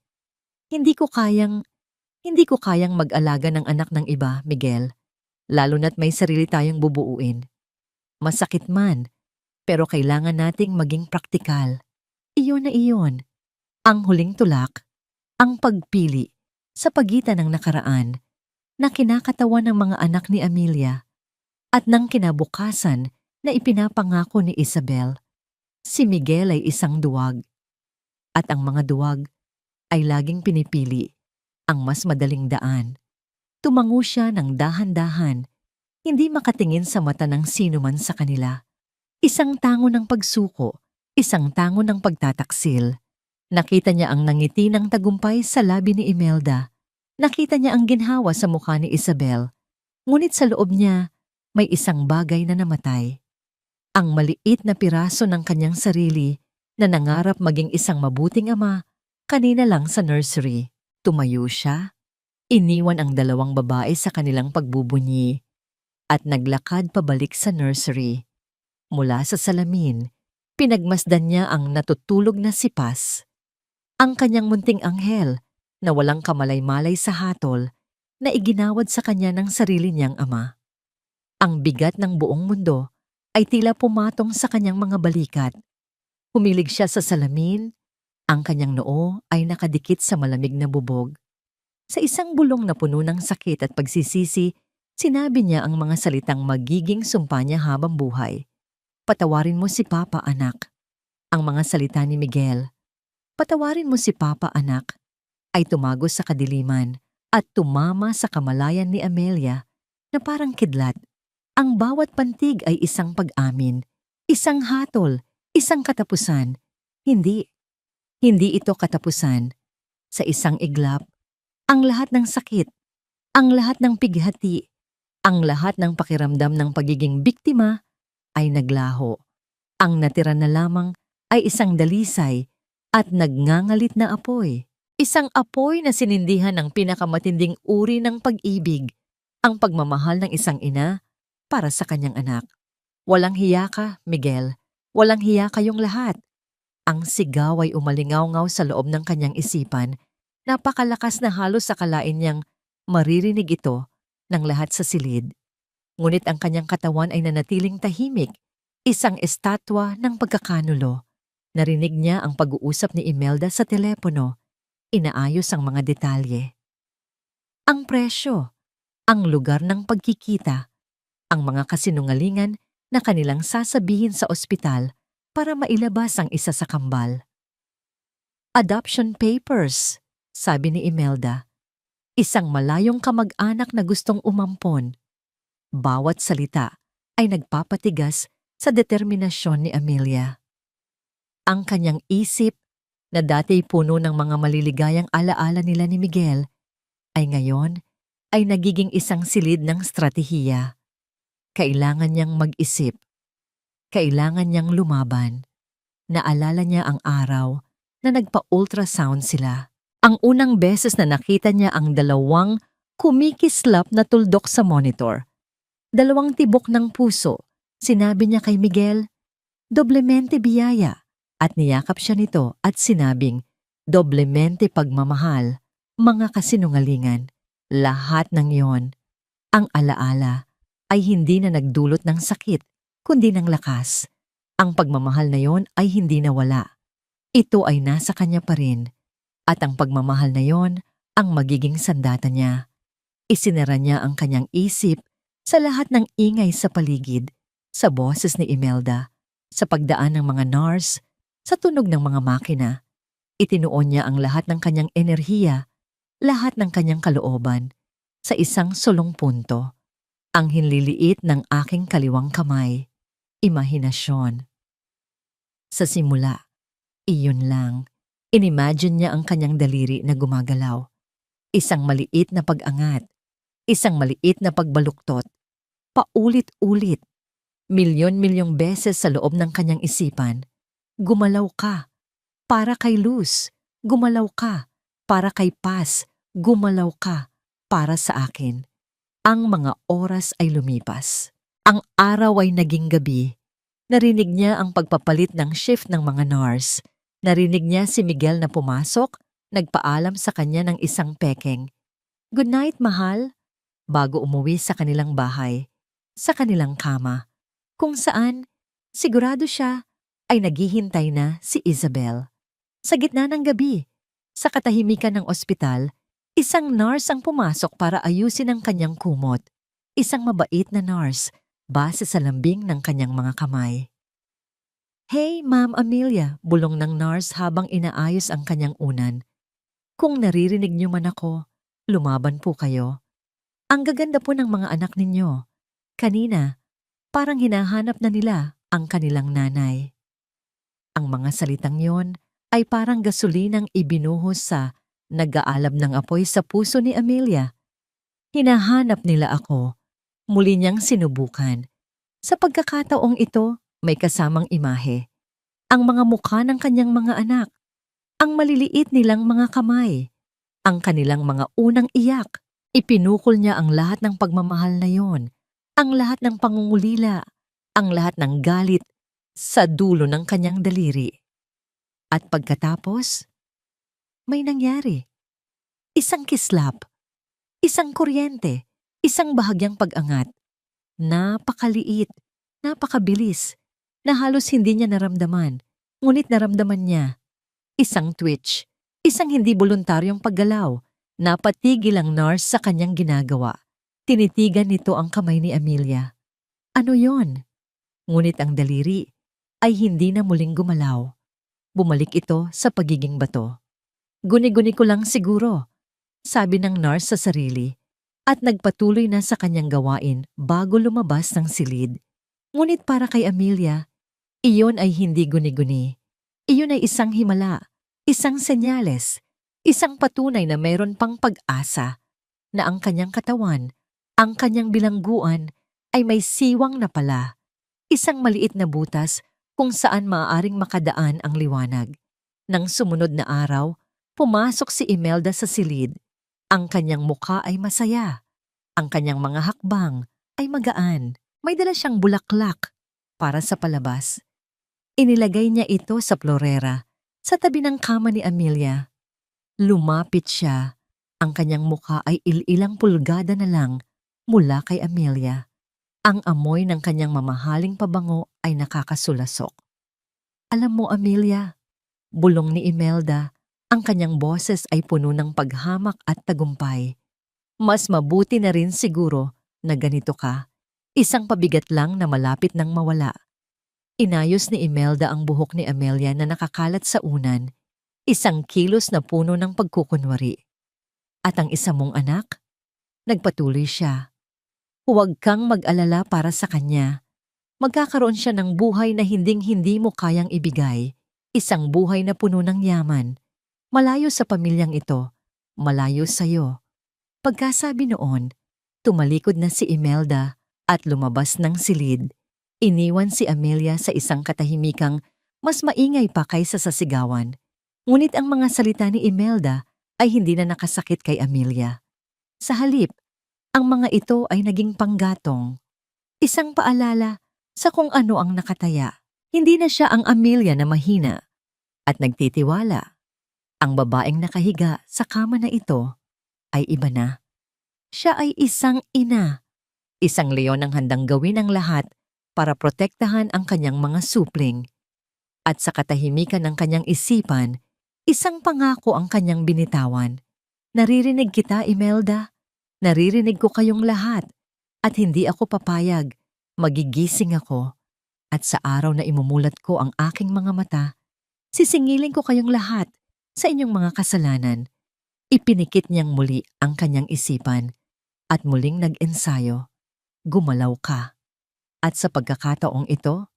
Hindi ko kayang mag-alaga ng anak ng iba, Miguel, lalo na't may sarili tayong bubuuin. Masakit man, pero kailangan nating maging praktikal. Iyon na iyon. Ang huling tulak, ang pagpili sa pagitan ng nakaraan na kinakatawan ng mga anak ni Amelia at ng kinabukasan na ipinapangako ni Isabel. Si Miguel ay isang duwag at ang mga duwag ay laging pinipili ang mas madaling daan. Tumango siya ng dahan-dahan, hindi makatingin sa mata ng sino man sa kanila. Isang tango ng pagsuko, isang tango ng pagtataksil. Nakita niya ang nangiti ng tagumpay sa labi ni Imelda. Nakita niya ang ginhawa sa mukha ni Isabel. Ngunit sa loob niya, may isang bagay na namatay. Ang maliit na piraso ng kanyang sarili na nangarap maging isang mabuting ama kanina lang sa nursery. Tumayo siya, iniwan ang dalawang babae sa kanilang pagbubunyi at naglakad pabalik sa nursery. Mula sa salamin, pinagmasdan niya ang natutulog na si Paz. Ang kanyang munting anghel na walang kamalay-malay sa hatol na iginawad sa kanya ng sarili niyang ama. Ang bigat ng buong mundo ay tila pumatong sa kanyang mga balikat. Humilig siya sa salamin, ang kanyang noo ay nakadikit sa malamig na bubog. Sa isang bulong na puno ng sakit at pagsisisi, sinabi niya ang mga salitang magiging sumpa niya habang buhay. Patawarin mo si Papa, anak. Ang mga salita ni Miguel, patawarin mo si Papa, anak, ay tumagos sa kadiliman at tumama sa kamalayan ni Amelia na parang kidlat. Ang bawat pantig ay isang pag-amin, isang hatol, isang katapusan. Hindi ito katapusan. Sa isang iglap, ang lahat ng sakit, ang lahat ng pighati, ang lahat ng pakiramdam ng pagiging biktima ay naglaho. Ang natira na lamang ay isang dalisay at nagngangalit na apoy. Isang apoy na sinindihan ng pinakamatinding uri ng pag-ibig, ang pagmamahal ng isang ina para sa kanyang anak. Walang hiya ka, Miguel. Walang hiya kayong lahat. Ang sigaw ay umalingaw-ngaw sa loob ng kanyang isipan. Napakalakas na halos akalain niyang maririnig ito ng lahat sa silid. Ngunit ang kanyang katawan ay nanatiling tahimik, isang estatwa ng pagkakanulo. Narinig niya ang pag-uusap ni Imelda sa telepono. Inaayos ang mga detalye. Ang presyo, ang lugar ng pagkikita, ang mga kasinungalingan na kanilang sasabihin sa ospital para mailabas ang isa sa kambal. Adoption papers, sabi ni Imelda. Isang malayong kamag-anak na gustong umampon. Bawat salita ay nagpapatigas sa determinasyon ni Amelia. Ang kanyang isip, na dati puno ng mga maliligayang alaala nila ni Miguel, ay ngayon ay nagiging isang silid ng stratehiya. Kailangan niyang mag-isip. Kailangan niyang lumaban. Naalala niya ang araw na nagpa-ultrasound sila. Ang unang beses na nakita niya ang dalawang kumikislap na tuldok sa monitor. Dalawang tibok ng puso. Sinabi niya kay Miguel, doblemente biyaya. At niyakap siya nito at sinabing, doblemente pagmamahal, mga kasinungalingan. Lahat ng iyon, ang alaala, ay hindi na nagdulot ng sakit, kundi ng lakas. Ang pagmamahal na iyon ay hindi nawala. Ito ay nasa kanya pa rin. At ang pagmamahal na iyon ang magiging sandata niya. Isinara niya ang kanyang isip sa lahat ng ingay sa paligid, sa boses ni Imelda, sa pagdaan ng mga nurse, sa tunog ng mga makina. Itinuon niya ang lahat ng kanyang enerhiya, lahat ng kanyang kalooban, sa isang sulong punto. Ang hinliliit ng aking kaliwang kamay, imahinasyon. Sa simula, iyon lang. Inimagine niya ang kanyang daliri na gumagalaw. Isang maliit na pag-angat, isang maliit na pagbaluktot, paulit-ulit, milyon-milyong beses sa loob ng kanyang isipan. Gumalaw ka, para kay Luz. Gumalaw ka, para kay Paz. Gumalaw ka, para sa akin. Ang mga oras ay lumipas. Ang araw ay naging gabi. Narinig niya ang pagpapalit ng shift ng mga nurse. Narinig niya si Miguel na pumasok, nagpaalam sa kanya ng isang pekeng. Good night, mahal, bago umuwi sa kanilang bahay, sa kanilang kama, kung saan, sigurado siya, ay naghihintay na si Isabel. Sa gitna ng gabi, sa katahimikan ng ospital, isang nurse ang pumasok para ayusin ang kanyang kumot. Isang mabait na nurse, base sa lambing ng kanyang mga kamay. Hey, Ma'am Amelia, bulong ng nurse habang inaayos ang kanyang unan. Kung naririnig niyo man ako, lumaban po kayo. Ang gaganda po ng mga anak ninyo. Kanina, parang hinahanap na nila ang kanilang nanay. Ang mga salitang yon ay parang gasolinang ibinuhos sa nag-aalab ng apoy sa puso ni Amelia. Hinahanap nila ako. Muli niyang sinubukan. Sa pagkakataong ito, may kasamang imahe. Ang mga mukha ng kanyang mga anak. Ang maliliit nilang mga kamay. Ang kanilang mga unang iyak. Ipinukol niya ang lahat ng pagmamahal na yon. Ang lahat ng pangungulila. Ang lahat ng galit sa dulo ng kanyang daliri. At pagkatapos, may nangyari. Isang kislap. Isang kuryente. Isang bahagyang pag-angat. Napakaliit. Napakabilis. Na halos hindi niya naramdaman. Ngunit naramdaman niya. Isang twitch. Isang hindi voluntaryong paggalaw. Napatigil ang nurse sa kanyang ginagawa. Tinitigan nito ang kamay ni Amelia. Ano yon? Ngunit ang daliri ay hindi na muling gumalaw. Bumalik ito sa pagiging bato. Guni-guni ko lang siguro, sabi ng nurse sa sarili, at nagpatuloy na sa kanyang gawain bago lumabas ng silid. Ngunit para kay Amelia, iyon ay hindi guni-guni. Iyon ay isang himala, isang senyales, isang patunay na mayroon pang pag-asa, na ang kanyang katawan, ang kanyang bilangguan, ay may siwang na pala. Isang maliit na butas kung saan maaaring makadaan ang liwanag. Nang sumunod na araw, pumasok si Imelda sa silid. Ang kanyang mukha ay masaya. Ang kanyang mga hakbang ay magaan. May dala siyang bulaklak para sa palabas. Inilagay niya ito sa florera, sa tabi ng kama ni Amelia. Lumapit siya. Ang kanyang mukha ay ilang pulgada na lang mula kay Amelia. Ang amoy ng kanyang mamahaling pabango ay nakakasulasok. Alam mo, Amelia, bulong ni Imelda, ang kanyang boses ay puno ng paghamak at tagumpay. Mas mabuti na rin siguro na ganito ka. Isang pabigat lang na malapit nang mawala. Inayos ni Imelda ang buhok ni Amelia na nakakalat sa unan. Isang kilos na puno ng pagkukunwari. At ang isa mong anak? Nagpatuloy siya. Huwag kang mag-alala para sa kanya. Magkakaroon siya ng buhay na hinding-hindi mo kayang ibigay. Isang buhay na puno ng yaman. Malayo sa pamilyang ito. Malayo sa'yo. Pagkasabi noon, tumalikod na si Imelda at lumabas ng silid. Iniwan si Amelia sa isang katahimikang mas maingay pa kaysa sa sigawan. Ngunit ang mga salita ni Imelda ay hindi na nakasakit kay Amelia. Sa halip, ang mga ito ay naging panggatong. Isang paalala sa kung ano ang nakataya. Hindi na siya ang Amelia na mahina at nagtitiwala. Ang babaeng nakahiga sa kama na ito ay iba na. Siya ay isang ina. Isang leon ang handang gawin ang lahat para protektahan ang kanyang mga supling. At sa katahimikan ng kanyang isipan, isang pangako ang kanyang binitawan. Naririnig kita, Imelda. Naririnig ko kayong lahat. At hindi ako papayag. Magigising ako. At sa araw na imumulat ko ang aking mga mata, sisingilin ko kayong lahat sa inyong mga kasalanan. Ipinikit niyang muli ang kanyang isipan at muling nag-ensayo. Gumalaw ka. At sa pagkakataong ito,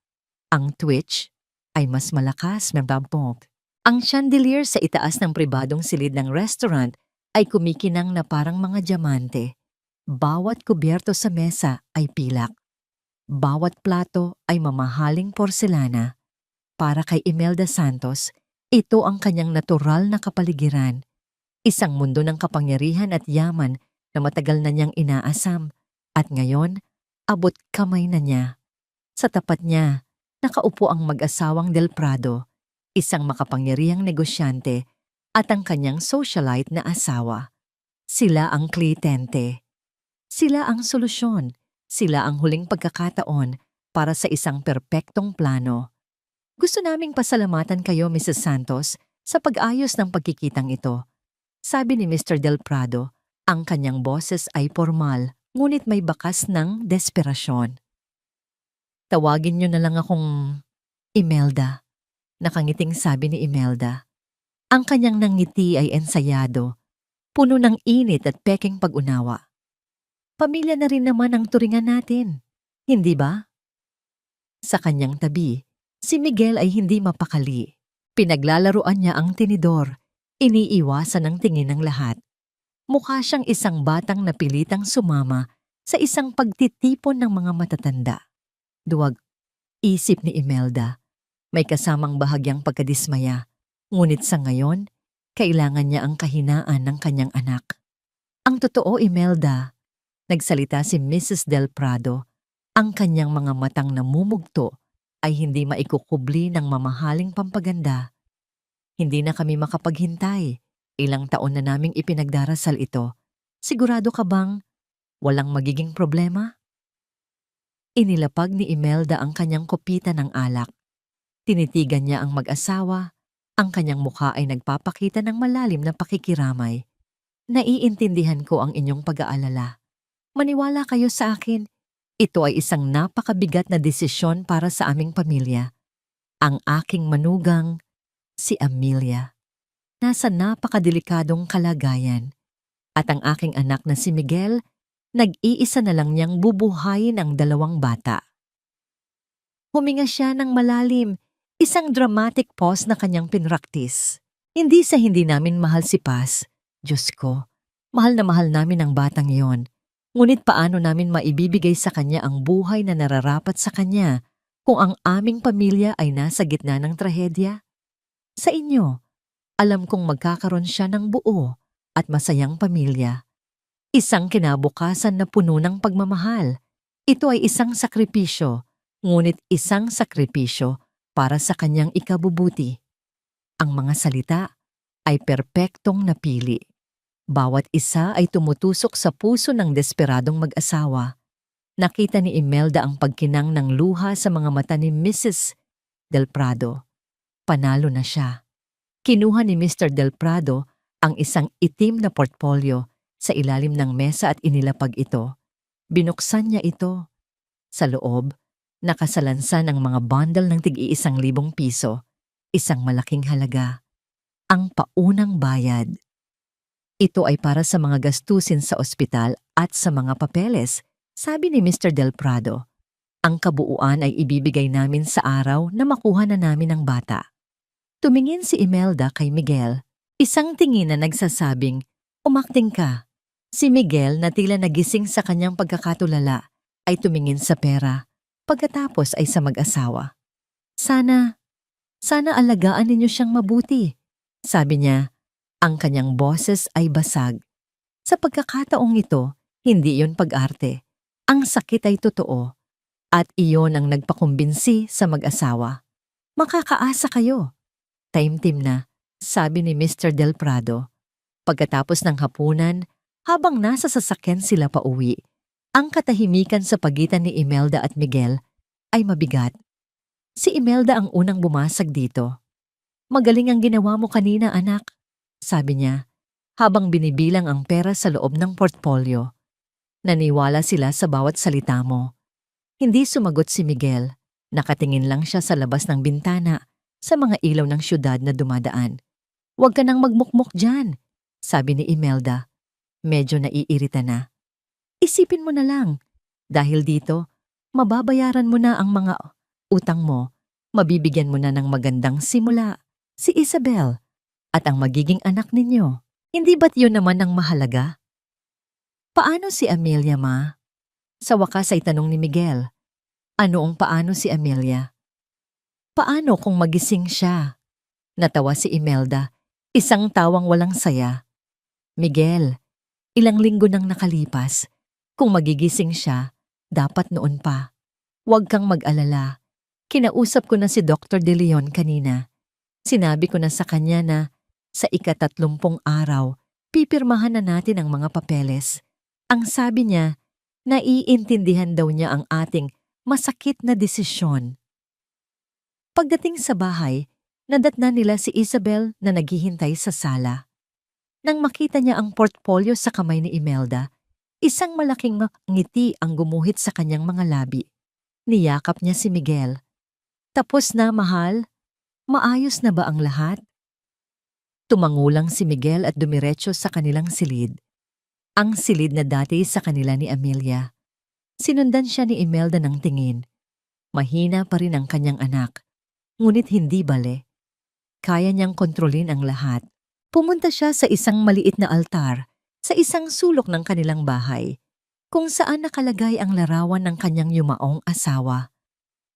ang twitch ay mas malakas na bampok. Ang chandelier sa itaas ng pribadong silid ng restaurant ay kumikinang na parang mga diamante. Bawat kubyerto sa mesa ay pilak. Bawat plato ay mamahaling porselana. Para kay Imelda Santos, ito ang kanyang natural na kapaligiran. Isang mundo ng kapangyarihan at yaman na matagal na niyang inaasam. At ngayon, abot kamay na niya. Sa tapat niya, nakaupo ang mag-asawang Del Prado, isang makapangyarihang negosyante at ang kanyang socialite na asawa. Sila ang kliyente. Sila ang solusyon. Sila ang huling pagkakataon para sa isang perpektong plano. Gusto naming pasalamatan kayo, Mrs. Santos, sa pag-ayos ng pagkikitang ito. Sabi ni Mr. Del Prado, ang kanyang boses ay formal, ngunit may bakas ng desperasyon. Tawagin niyo na lang akong Imelda. Nakangiting sabi ni Imelda. Ang kanyang nangiti ay ensayado, puno ng init at peking pag-unawa. Pamilya na rin naman ang turingan natin, hindi ba? Sa kanyang tabi, si Miguel ay hindi mapakali. Pinaglalaruan niya ang tinidor, iniiwasan ang tingin ng lahat. Mukha siyang isang batang napilitang sumama sa isang pagtitipon ng mga matatanda. Duwag, isip ni Imelda. May kasamang bahagyang pagkadismaya. Ngunit sa ngayon, kailangan niya ang kahinaan ng kanyang anak. Ang totoo, Imelda, nagsalita si Mrs. Del Prado, ang kanyang mga matang namumugto ay hindi maikukubli ng mamahaling pampaganda. Hindi na kami makapaghintay. Ilang taon na naming ipinagdarasal ito. Sigurado ka bang walang magiging problema? Inilapag ni Imelda ang kanyang kopita ng alak. Tinitigan niya ang mag-asawa. Ang kanyang mukha ay nagpapakita ng malalim na pakikiramay. Naiintindihan ko ang inyong pag-aalala. Maniwala kayo sa akin. Ito ay isang napakabigat na desisyon para sa aming pamilya. Ang aking manugang, si Amelia, nasa napakadelikadong kalagayan. At ang aking anak na si Miguel, nag-iisa na lang niyang bubuhayin ang 2 bata. Huminga siya ng malalim, isang dramatic pause na kanyang pinraktis. Hindi sa hindi namin mahal si Paz. Diyos ko, mahal na mahal namin ang batang iyon. Ngunit paano namin maibibigay sa kanya ang buhay na nararapat sa kanya kung ang aming pamilya ay nasa gitna ng trahedya? Sa inyo, alam kong magkakaroon siya ng buo at masayang pamilya. Isang kinabukasan na puno ng pagmamahal. Ito ay isang sakripisyo, ngunit isang sakripisyo para sa kanyang ikabubuti. Ang mga salita ay perpektong napili. Bawat isa ay tumutusok sa puso ng desperadong mag-asawa. Nakita ni Imelda ang pagkinang ng luha sa mga mata ni Mrs. Del Prado. Panalo na siya. Kinuha ni Mr. Del Prado ang isang itim na portfolio sa ilalim ng mesa at inilapag ito. Binuksan niya ito. Sa loob, nakasalansan ang mga bundle ng tig-1,000 piso, isang malaking halaga. Ang paunang bayad. Ito ay para sa mga gastusin sa ospital at sa mga papeles, sabi ni Mr. Del Prado. Ang kabuuan ay ibibigay namin sa araw na makuha na namin ang bata. Tumingin si Imelda kay Miguel, isang tingin na nagsasabing, umakting ka. Si Miguel na tila nagising sa kanyang pagkakatulala ay tumingin sa pera, pagkatapos ay sa mag-asawa. Sana alagaan ninyo siyang mabuti, sabi niya. Ang kanyang boses ay basag. Sa pagkakataong ito, hindi iyon pag-arte. Ang sakit ay totoo. At iyon ang nagpakumbinsi sa mag-asawa. Makakaasa kayo. Taimtim na, sabi ni Mr. Del Prado. Pagkatapos ng hapunan, habang nasa sasakyan sila pauwi, ang katahimikan sa pagitan ni Imelda at Miguel ay mabigat. Si Imelda ang unang bumasag dito. Magaling ang ginawa mo kanina, anak, sabi niya, habang binibilang ang pera sa loob ng portfolio. Naniwala sila sa bawat salita mo. Hindi sumagot si Miguel. Nakatingin lang siya sa labas ng bintana, sa mga ilaw ng syudad na dumadaan. Huwag ka nang magmukmok dyan, sabi ni Imelda. Medyo naiirita na. Isipin mo na lang, dahil dito, mababayaran mo na ang mga utang mo, mabibigyan mo na ng magandang simula, si Isabel, at ang magiging anak ninyo. Hindi ba't yun naman ang mahalaga? Paano si Amelia, ma? Sa wakas ay tanong ni Miguel. Ano ang paano si Amelia? Paano kung magising siya? Natawa si Imelda, isang tawang walang saya. Miguel, ilang linggo nang nakalipas. Kung magigising siya, dapat noon pa. Huwag kang mag-alala. Kinausap ko na si Dr. De Leon kanina. Sinabi ko na sa kanya na sa ika-30 araw, Pipirmahan na natin ang mga papeles. Ang sabi niya, naiintindihan daw niya ang ating masakit na desisyon. Pagdating sa bahay, nadatnan nila si Isabel na naghihintay sa sala. Nang makita niya ang portfolio sa kamay ni Imelda, isang malaking ngiti ang gumuhit sa kanyang mga labi. Niyakap niya si Miguel. Tapos na, mahal? Maayos na ba ang lahat? Tumangulang si Miguel at dumiretso sa kanilang silid. Ang silid na dati sa kanila ni Amelia. Sinundan siya ni Imelda ng tingin. Mahina pa rin ang kanyang anak, ngunit hindi bale. Kaya niyang kontrolin ang lahat. Pumunta siya sa isang maliit na altar sa isang sulok ng kanilang bahay, kung saan nakalagay ang larawan ng kanyang yumaong asawa.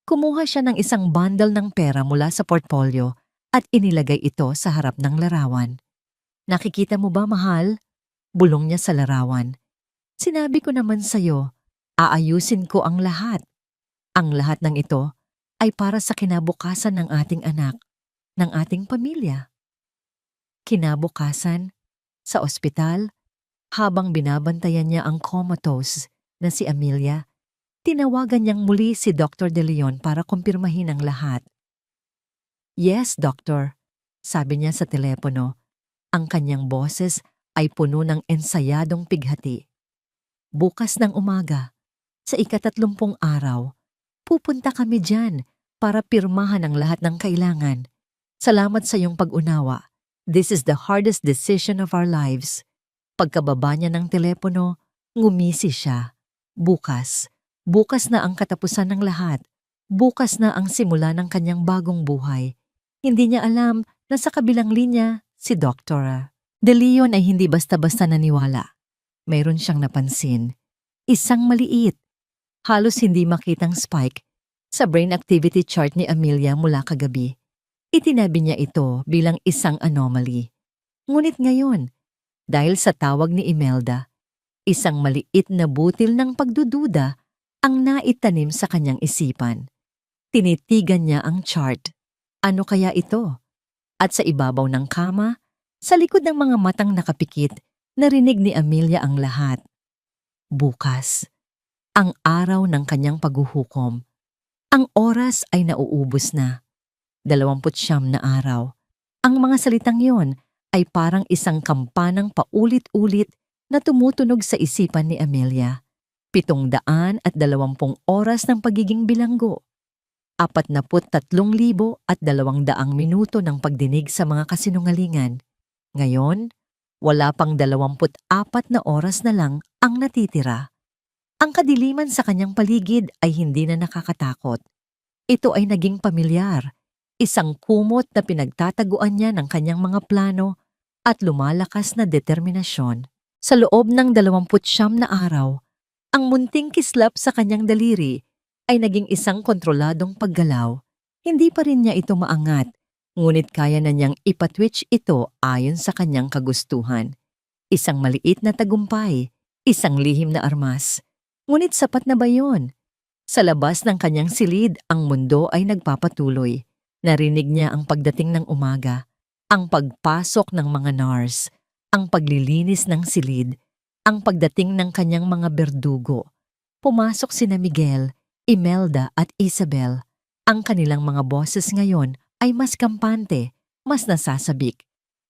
Kumuha siya ng isang bundle ng pera mula sa portfolio at inilagay ito sa harap ng larawan. Nakikita mo ba, mahal? Bulong niya sa larawan. Sinabi ko naman sa'yo, aayusin ko ang lahat. Ang lahat ng ito ay para sa kinabukasan ng ating anak, ng ating pamilya. Kinabukasan, sa ospital, habang binabantayan niya ang comatose na si Amelia, tinawagan niyang muli si Dr. De Leon para kumpirmahin ang lahat. Yes, doctor, sabi niya sa telepono. Ang kanyang boses ay puno ng ensayadong pighati. Bukas ng umaga, sa 31 araw, pupunta kami dyan para pirmahan ang lahat ng kailangan. Salamat sa iyong pag-unawa. This is the hardest decision of our lives. Pagkababa niya ng telepono, ngumisi siya. Bukas na ang katapusan ng lahat. Bukas na ang simula ng kanyang bagong buhay. Hindi niya alam na sa kabilang linya, si Dr. De Leon ay hindi basta-basta naniwala. Mayroon siyang napansin. Isang maliit, halos hindi makitang spike sa brain activity chart ni Amelia mula kagabi. Itinabi niya ito bilang isang anomaly. Ngunit ngayon, dahil sa tawag ni Imelda, isang maliit na butil ng pagdududa ang naitanim sa kanyang isipan. Tinitigan niya ang chart. Ano kaya ito? At sa ibabaw ng kama, sa likod ng mga matang nakapikit, narinig ni Amelia ang lahat. Bukas, ang araw ng kanyang paghuhukom. Ang oras ay nauubos na. 29 na araw. Ang mga salitang yon ay parang isang kampanang paulit-ulit na tumutunog sa isipan ni Amelia. 720 oras ng pagiging bilanggo. 43,200 minuto ng pagdinig sa mga kasinungalingan. Ngayon, wala pang 24 na oras na lang ang natitira. Ang kadiliman sa kanyang paligid ay hindi na nakakatakot. Ito ay naging pamilyar, isang kumot na pinagtataguan niya ng kanyang mga plano at lumalakas na determinasyon. Sa loob ng 29 na araw, ang munting kislap sa kanyang daliri ay naging isang kontroladong paggalaw. Hindi pa rin niya ito maangat, ngunit kaya na niyang ipatwitch ito ayon sa kanyang kagustuhan. Isang maliit na tagumpay, isang lihim na armas. Ngunit sapat na ba yun? Sa labas ng kanyang silid, ang mundo ay nagpapatuloy. Narinig niya ang pagdating ng umaga, ang pagpasok ng mga nurse, ang paglilinis ng silid, ang pagdating ng kanyang mga berdugo. Pumasok sina Miguel, Imelda at Isabel. Ang kanilang mga boses ngayon ay mas kampante, mas nasasabik.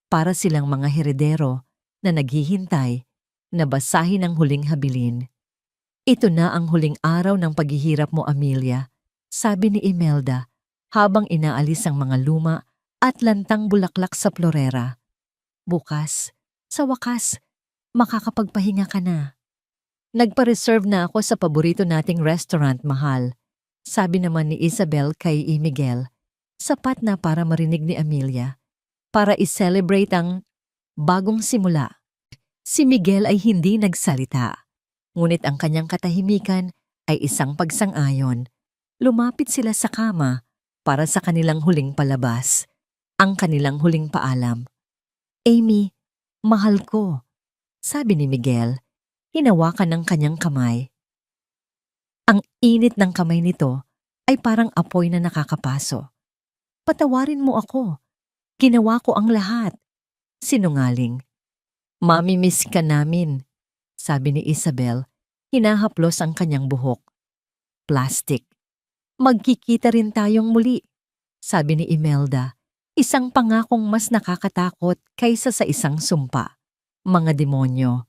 Para silang mga heredero na naghihintay na basahin ang huling habilin. Ito na ang huling araw ng paghihirap mo, Amelia, sabi ni Imelda habang inaalis ang mga luma at lantang bulaklak sa florera. Bukas, sa wakas, makakapagpahinga ka na. Nagpa-reserve na ako sa paborito nating restaurant, mahal. Sabi naman ni Isabel kay Miguel. Sapat na para marinig ni Amelia. Para i-celebrate ang bagong simula. Si Miguel ay hindi nagsalita. Ngunit ang kanyang katahimikan ay isang pagsang-ayon. Lumapit sila sa kama para sa kanilang huling palabas. Ang kanilang huling paalam. Amy, mahal ko, sabi ni Miguel. Hinawakan ng kanyang kamay. Ang init ng kamay nito ay parang apoy na nakakapaso. Patawarin mo ako. Ginawa ko ang lahat. Sinungaling. Mamimiss ka namin, sabi ni Isabel, hinahaplos ang kanyang buhok. Plastic. Magkikita rin tayong muli, sabi ni Imelda, isang pangakong mas nakakatakot kaysa sa isang sumpa. Mga demonyo.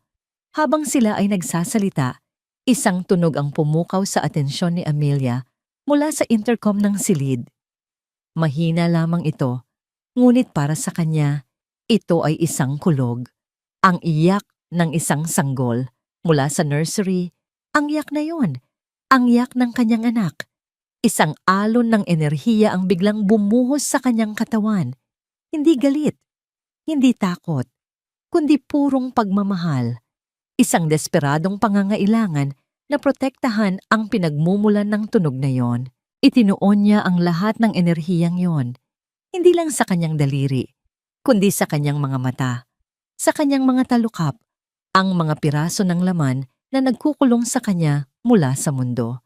Habang sila ay nagsasalita, isang tunog ang pumukaw sa atensyon ni Amelia mula sa intercom ng silid. Mahina lamang ito, ngunit para sa kanya, ito ay isang kulog. Ang iyak ng isang sanggol mula sa nursery, ang iyak na yon, ang iyak ng kanyang anak. Isang alon ng enerhiya ang biglang bumuhos sa kanyang katawan. Hindi galit, hindi takot, kundi purong pagmamahal. Isang desperadong pangangailangan na protektahan ang pinagmumulan ng tunog na yon. Itinuon niya ang lahat ng enerhiyang yon, hindi lang sa kanyang daliri, kundi sa kanyang mga mata, sa kanyang mga talukap, ang mga piraso ng laman na nagkukulong sa kanya mula sa mundo.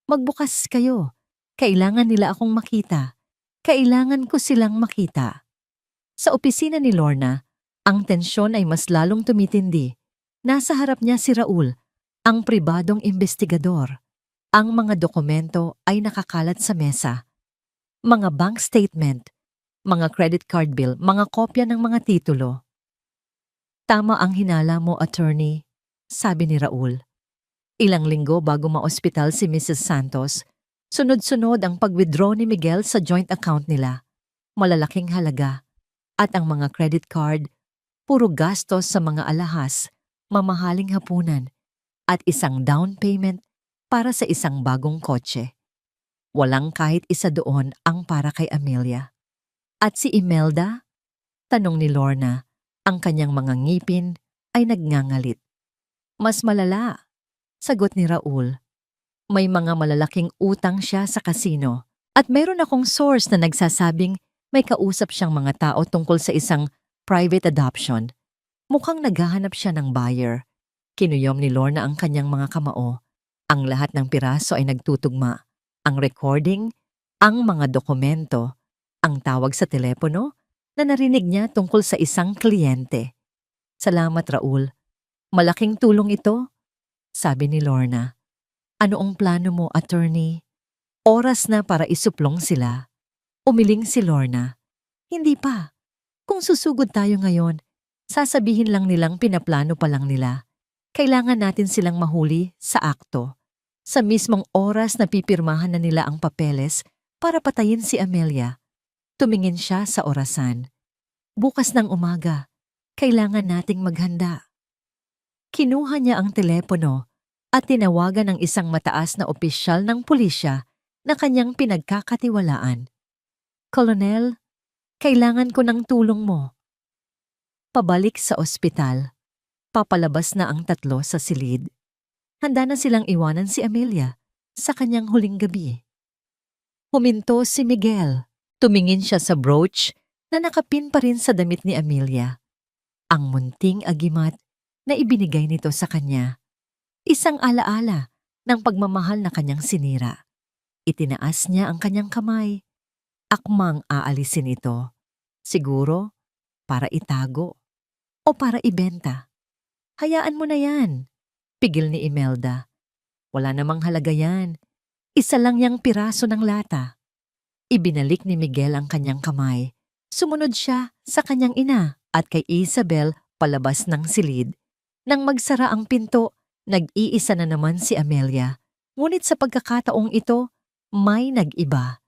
Magbukas kayo. Kailangan nila akong makita. Kailangan ko silang makita. Sa opisina ni Lorna, ang tensyon ay mas lalong tumitindi. Nasa harap niya si Raul, ang pribadong investigador. Ang mga dokumento ay nakakalat sa mesa. Mga bank statement, mga credit card bill, mga kopya ng mga titulo. Tama ang hinala mo, attorney, sabi ni Raul. Ilang linggo bago maospital si Mrs. Santos, sunod-sunod ang pag-withdraw ni Miguel sa joint account nila. Malalaking halaga. At ang mga credit card, puro gastos sa mga alahas, mamahaling hapunan, at isang down payment para sa isang bagong kotse. Walang kahit isa doon ang para kay Amelia. At si Imelda? Tanong ni Lorna, ang kanyang mga ngipin ay nagngangalit. Mas malala, sagot ni Raul. May mga malalaking utang siya sa kasino at mayroon akong source na nagsasabing may kausap siyang mga tao tungkol sa isang private adoption. Mukhang naghahanap siya ng buyer. Kinuyom ni Lorna ang kanyang mga kamao. Ang lahat ng piraso ay nagtutugma. Ang recording, ang mga dokumento, ang tawag sa telepono na narinig niya tungkol sa isang kliyente. Salamat, Raul. Malaking tulong ito, sabi ni Lorna. Ano ang plano mo, attorney? Oras na para isuplong sila. Umiling si Lorna. Hindi pa. Kung susugod tayo ngayon, sasabihin lang nilang pinaplano pa lang nila. Kailangan natin silang mahuli sa akto. Sa mismong oras na pipirmahan na nila ang papeles para patayin si Amelia. Tumingin siya sa orasan. Bukas ng umaga, kailangan nating maghanda. Kinuha niya ang telepono at tinawagan ng isang mataas na opisyal ng pulisya na kanyang pinagkakatiwalaan. Kolonel, kailangan ko ng tulong mo. Pabalik sa ospital. Papalabas na ang tatlo sa silid. Handa na silang iwanan si Amelia sa kanyang huling gabi. Huminto si Miguel. Tumingin siya sa brooch na nakapin pa rin sa damit ni Amelia. Ang munting agimat na ibinigay nito sa kanya. Isang alaala ng pagmamahal na kanyang sinira. Itinaas niya ang kanyang kamay. Akmang aalisin ito. Siguro para itago o para ibenta. Hayaan mo na yan, pigil ni Imelda. Wala namang halaga yan. Isa lang yang piraso ng lata. Ibinalik ni Miguel ang kanyang kamay. Sumunod siya sa kanyang ina at kay Isabel palabas ng silid. Nang magsara ang pinto, nag-iisa na naman si Amelia. Ngunit sa pagkakataong ito, may nag-iba.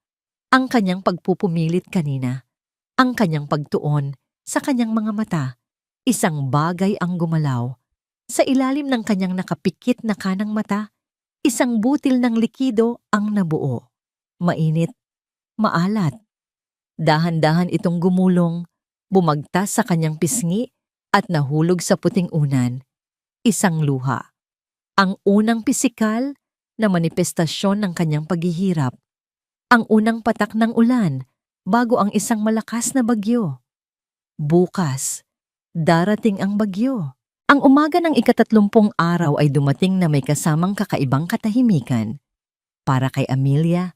Ang kanyang pagpupumilit kanina. Ang kanyang pagtuon sa kanyang mga mata. Isang bagay ang gumalaw. Sa ilalim ng kanyang nakapikit na kanang mata, isang butil ng likido ang nabuo. Mainit, maalat. Dahan-dahan itong gumulong, bumagtas sa kanyang pisngi at nahulog sa puting unan. Isang luha. Ang unang pisikal na manifestasyon ng kanyang paghihirap. Ang unang patak ng ulan bago ang isang malakas na bagyo. Bukas, darating ang bagyo. Ang umaga ng ika-30 araw ay dumating na may kasamang kakaibang katahimikan. Para kay Amelia,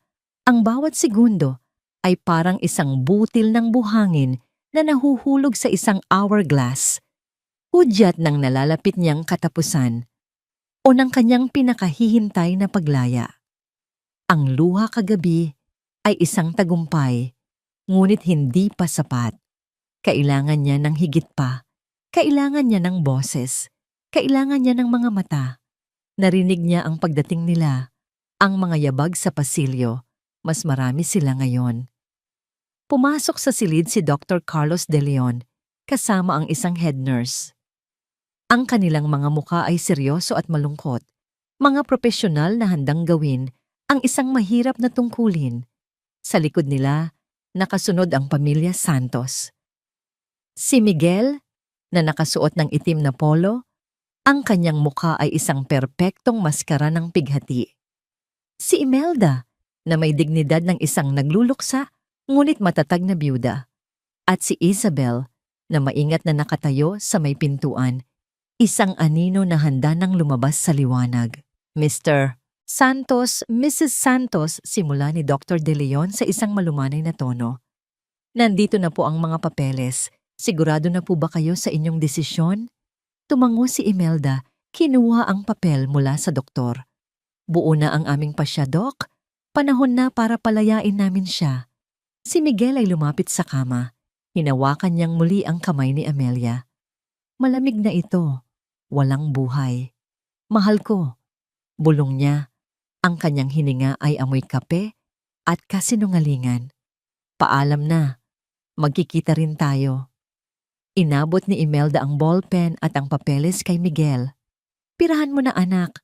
ang bawat segundo ay parang isang butil ng buhangin na nahuhulog sa isang hourglass. Hudyat ng nalalapit niyang katapusan o ng kanyang pinakahihintay na paglaya. Ang luha kagabi ay isang tagumpay, ngunit hindi pa sapat. Kailangan niya ng higit pa. Kailangan niya ng boses. Kailangan niya ng mga mata. Narinig niya ang pagdating nila, ang mga yabag sa pasilyo. Mas marami sila ngayon. Pumasok sa silid si Dr. Carlos De Leon kasama ang isang head nurse. Ang kanilang mga mukha ay seryoso at malungkot. Mga profesional na handang gawin ang isang mahirap na tungkulin. Sa likod nila, nakasunod ang pamilya Santos. Si Miguel, na nakasuot ng itim na polo, ang kanyang mukha ay isang perpektong maskara ng pighati. Si Imelda, na may dignidad ng isang nagluluksa, ngunit matatag na byuda. At si Isabel, na maingat na nakatayo sa may pintuan, isang anino na handa nang lumabas sa liwanag. Mr. Santos, Mrs. Santos, simula ni Dr. De Leon sa isang malumanay na tono. Nandito na po ang mga papeles. Sigurado na po ba kayo sa inyong desisyon? Tumango si Imelda, kinuha ang papel mula sa doktor. Buo na ang aming pasya, Dok. Panahon na para palayain namin siya. Si Miguel ay lumapit sa kama. Hinawakan niyang muli ang kamay ni Amelia. Malamig na ito. Walang buhay. Mahal ko. Bulong niya. Ang kanyang hininga ay amoy kape at kasinungalingan. Paalam na. Magkikita rin tayo. Inabot ni Imelda ang ballpen at ang papeles kay Miguel. Pirahan mo na, anak.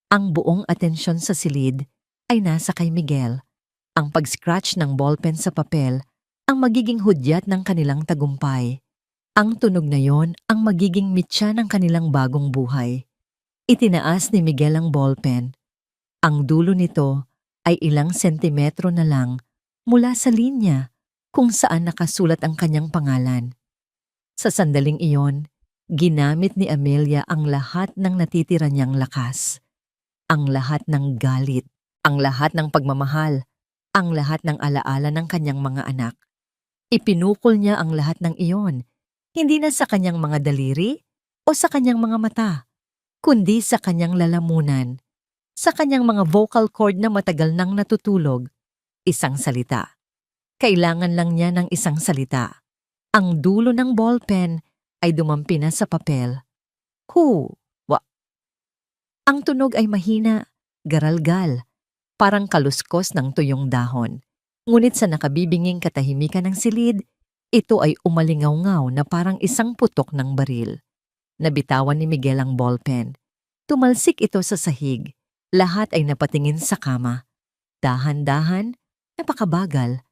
Ang buong atensyon sa silid ay nasa kay Miguel. Ang pag-scratch ng ballpen sa papel ang magiging hudyat ng kanilang tagumpay. Ang tunog na yon ang magiging mitya ng kanilang bagong buhay. Itinaas ni Miguel ang ballpen. Ang dulo nito ay ilang sentimetro na lang mula sa linya kung saan nakasulat ang kanyang pangalan. Sa sandaling iyon, ginamit ni Amelia ang lahat ng natitira niyang lakas. Ang lahat ng galit, ang lahat ng pagmamahal, ang lahat ng alaala ng kanyang mga anak. Ipinukol niya ang lahat ng iyon, hindi na sa kanyang mga daliri o sa kanyang mga mata, kundi sa kanyang lalamunan, sa kanyang mga vocal cord na matagal nang natutulog. Isang salita. Kailangan lang niya ng isang salita. Ang dulo ng ballpen ay dumampi na sa papel. Wa. Ang tunog ay mahina, garalgal, parang kaluskos ng tuyong dahon. Ngunit sa nakabibinging katahimikan ng silid, ito ay umalingaw-ngaw na parang isang putok ng baril. Nabitawan ni Miguel ang ballpen. Tumalsik ito sa sahig. Lahat ay napatingin sa kama. Dahan-dahan, napakabagal,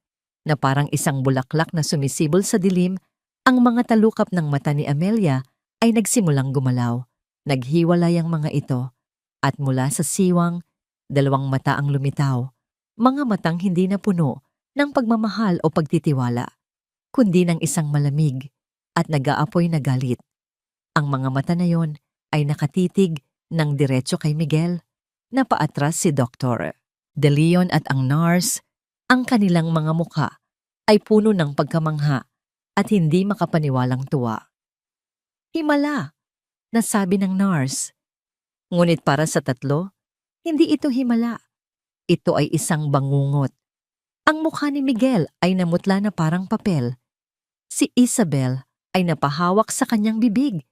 na parang isang bulaklak na sumisibol sa dilim, ang mga talukap ng mata ni Amelia ay nagsimulang gumalaw. Naghiwalay ang mga ito, at mula sa siwang, dalawang mata ang lumitaw, mga matang hindi na puno ng pagmamahal o pagtitiwala, kundi ng isang malamig at nag-aapoy na galit. Ang mga mata na yon ay nakatitig ng diretso kay Miguel. Napaatras si Dr. De Leon at ang nurse. Ang kanilang mga mukha ay puno ng pagkamangha at hindi makapaniwalang tuwa. Himala, nasabi ng nurse. Ngunit para sa tatlo, hindi ito himala. Ito ay isang bangungot. Ang mukha ni Miguel ay namutla na parang papel. Si Isabel ay napahawak sa kanyang bibig.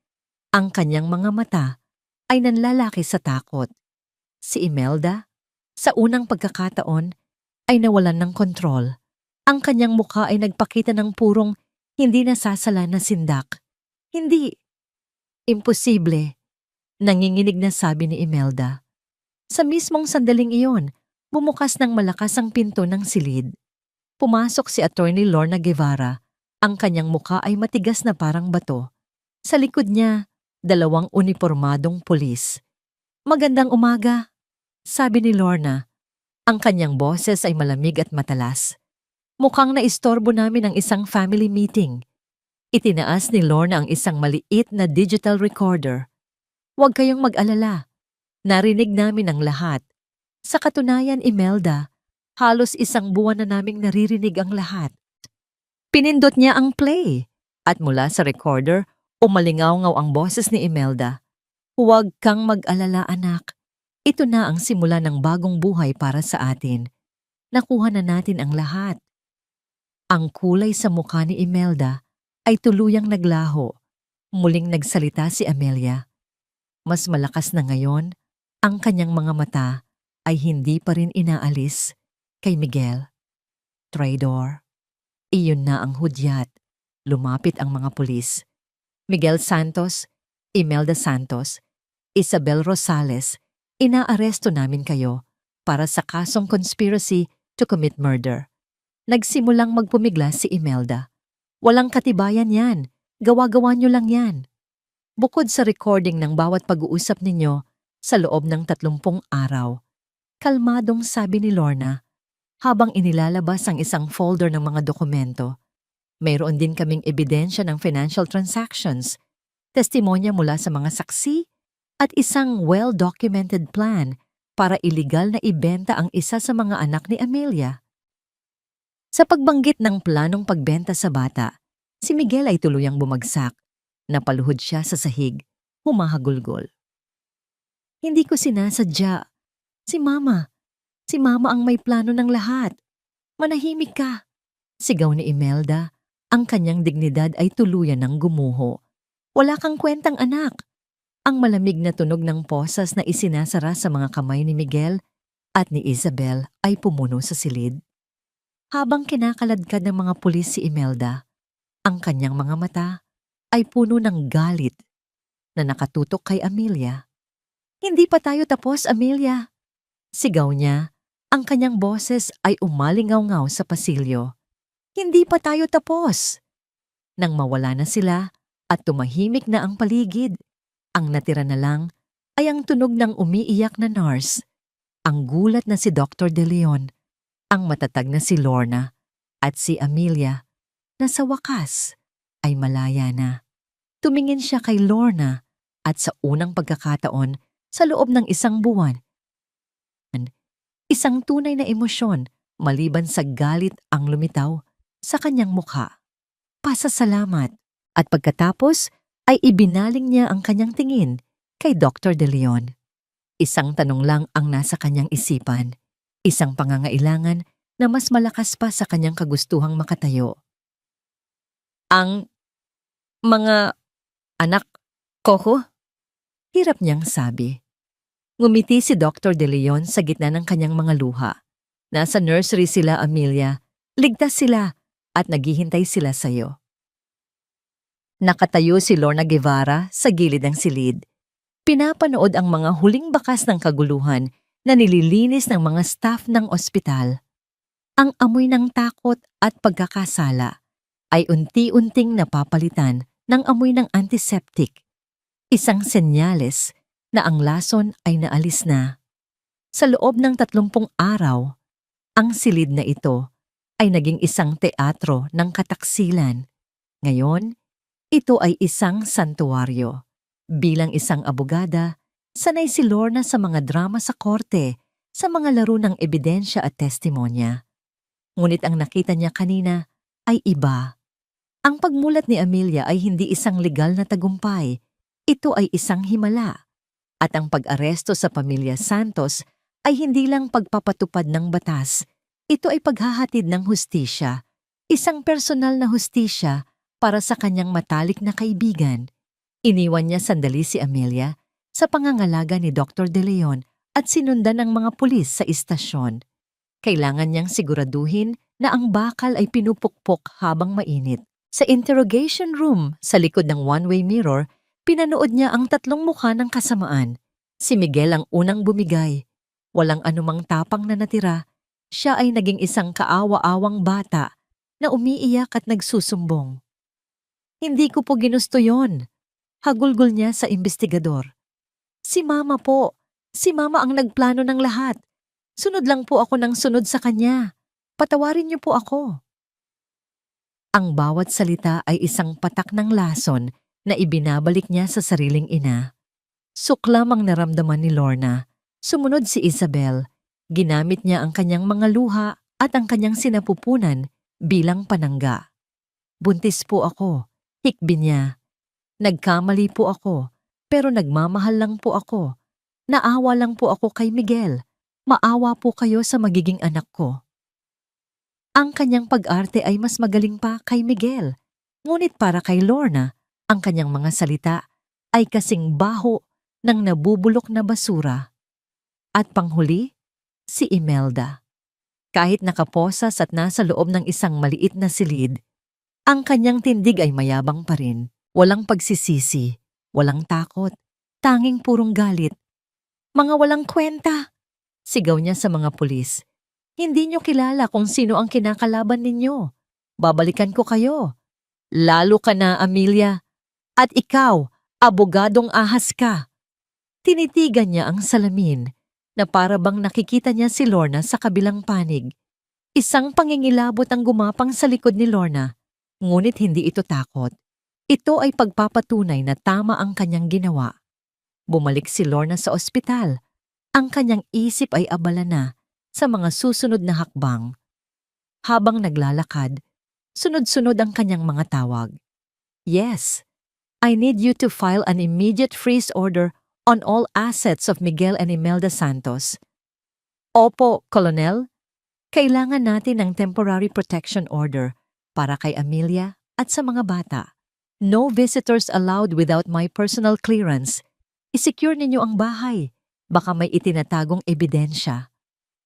Ang kanyang mga mata ay nanlalaki sa takot. Si Imelda, sa unang pagkakataon, ay nawalan ng kontrol. Ang kanyang mukha ay nagpakita ng purong hindi nasasala na sindak. Hindi. Imposible. Nanginginig na sabi ni Imelda. Sa mismong sandaling iyon, bumukas ng malakas ang pinto ng silid. Pumasok si Attorney Lorna Guevara. Ang kanyang mukha ay matigas na parang bato. Sa likod niya, dalawang unipormadong pulis. Magandang umaga, sabi ni Lorna. Ang kanyang boses ay malamig at matalas. Mukhang naistorbo namin ang isang family meeting. Itinaas ni Lorna ang isang maliit na digital recorder. Huwag kayong mag-alala. Narinig namin ang lahat. Sa katunayan, Imelda, halos isang buwan na naming naririnig ang lahat. Pinindot niya ang play at mula sa recorder, Umalingaw-ngaw ang boses ni Imelda. Huwag kang mag-alala, anak. Ito na ang simula ng bagong buhay para sa atin. Nakuha na natin ang lahat. Ang kulay sa mukha ni Imelda ay tuluyang naglaho. Muling nagsalita si Amelia. Mas malakas na ngayon, ang kanyang mga mata ay hindi pa rin inaalis kay Miguel. Traidor. Iyon na ang hudyat. Lumapit ang mga pulis. Miguel Santos, Imelda Santos, Isabel Rosales, inaaresto namin kayo para sa kasong conspiracy to commit murder. Nagsimulang magpumigla si Imelda. Walang katibayan yan. Gawa-gawa nyo lang yan. Bukod sa recording ng bawat pag-uusap ninyo sa loob ng 30 araw, kalmadong sabi ni Lorna habang inilalabas ang isang folder ng mga dokumento. Mayroon din kaming ebidensya ng financial transactions, testimonya mula sa mga saksi at isang well-documented plan para iligal na ibenta ang isa sa mga anak ni Amelia. Sa pagbanggit ng planong pagbenta sa bata, si Miguel ay tuluyang bumagsak. Napaluhod siya sa sahig, humahagulgol. Hindi ko sinasadya. Si Mama ang may plano ng lahat. Manahimik ka. Sigaw ni Imelda, ang kanyang dignidad ay tuluyan ng gumuho. Wala kang kwentang anak. Ang malamig na tunog ng posas na isinasara sa mga kamay ni Miguel at ni Isabel ay pumuno sa silid. Habang kinakaladkad ng mga pulis si Imelda, ang kanyang mga mata ay puno ng galit na nakatutok kay Amelia. Hindi pa tayo tapos, Amelia. Sigaw niya, ang kanyang boses ay umalingaw-ngaw sa pasilyo. Hindi pa tayo tapos. Nang mawala na sila at tumahimik na ang paligid, ang natira na lang ay ang tunog ng umiiyak na nurse, ang gulat na si Dr. De Leon, ang matatag na si Lorna at si Amelia na sa wakas ay malaya na. Tumingin siya kay Lorna at sa unang pagkakataon sa loob ng 1 buwan, isang tunay na emosyon maliban sa galit ang lumitaw sa kanyang mukha. Pasasalamat at pagkatapos ay ibinaling niya ang kanyang tingin kay Dr. De Leon. Isang tanong lang ang nasa kanyang isipan, isang pangangailangan na mas malakas pa sa kanyang kagustuhang makatayo. Ang mga anak ko ho? Hirap niyang sabi. Ngumiti si Dr. De Leon sa gitna ng kanyang mga luha. Nasa nursery sila, Amelia. Ligtas sila at naghihintay sila sa'yo. Nakatayo si Lorna Guevara sa gilid ng silid. Pinapanood ang mga huling bakas ng kaguluhan na nililinis ng mga staff ng ospital. Ang amoy ng takot at pagkakasala ay unti-unting napapalitan ng amoy ng antiseptic. Isang senyales na ang lason ay naalis na. Sa loob ng 30 araw, ang silid na ito ay naging isang teatro ng kataksilan. Ngayon, ito ay isang santuaryo. Bilang isang abogada, sanay si Lorna sa mga drama sa korte, sa mga laro ng ebidensya at testimonya. Ngunit ang nakita niya kanina ay iba. Ang pagmulat ni Amelia ay hindi isang legal na tagumpay. Ito ay isang himala. At ang pag-aresto sa pamilya Santos ay hindi lang pagpapatupad ng batas. Ito ay paghahatid ng hustisya. Isang personal na hustisya para sa kanyang matalik na kaibigan. Iniwan niya sandali si Amelia sa pangangalaga ni Dr. De Leon at sinundan ng mga pulis sa istasyon. Kailangan niyang siguraduhin na ang bakal ay pinupukpok habang mainit. Sa interrogation room sa likod ng one-way mirror, pinanood niya ang 3 mukha ng kasamaan. Si Miguel ang unang bumigay. Walang anumang tapang na natira. Siya ay naging isang kaawa-awang bata na umiiyak at nagsusumbong. Hindi ko po ginusto yon. Hagulgol niya sa investigador. Si Mama po. Si Mama ang nagplano ng lahat. Sunod lang po ako ng sunod sa kanya. Patawarin niyo po ako. Ang bawat salita ay isang patak ng lason na ibinabalik niya sa sariling ina. Suklam ang naramdaman ni Lorna. Sumunod si Isabel. Ginamit niya ang kanyang mga luha at ang kanyang sinapupunan bilang panangga. Buntis po ako. Hikbi niya. Nagkamali po ako, pero nagmamahal lang po ako. Naawa lang po ako kay Miguel. Maawa po kayo sa magiging anak ko. Ang kanyang pag-arte ay mas magaling pa kay Miguel. Ngunit para kay Lorna, ang kanyang mga salita ay kasing baho ng nabubulok na basura. At panghuli, si Imelda. Kahit nakaposas at nasa loob ng isang maliit na silid, ang kanyang tindig ay mayabang pa rin. Walang pagsisisi, walang takot, tanging purong galit. Mga walang kwenta! Sigaw niya sa mga pulis. Hindi niyo kilala kung sino ang kinakalaban ninyo. Babalikan ko kayo. Lalo ka na, Amelia. At ikaw, abogadong ahas ka. Tinitigan niya ang salamin na para bang nakikita niya si Lorna sa kabilang panig. Isang pangingilabot ang gumapang sa likod ni Lorna, ngunit hindi ito takot. Ito ay pagpapatunay na tama ang kanyang ginawa. Bumalik si Lorna sa ospital. Ang kanyang isip ay abala na sa mga susunod na hakbang. Habang naglalakad, sunod-sunod ang kanyang mga tawag. Yes, I need you to file an immediate freeze order on all assets of Miguel and Imelda Santos. Opo, Colonel. Kailangan natin ng temporary protection order para kay Amelia at sa mga bata. No visitors allowed without my personal clearance. I-secure ninyo ang bahay. Baka may itinatagong ebidensya.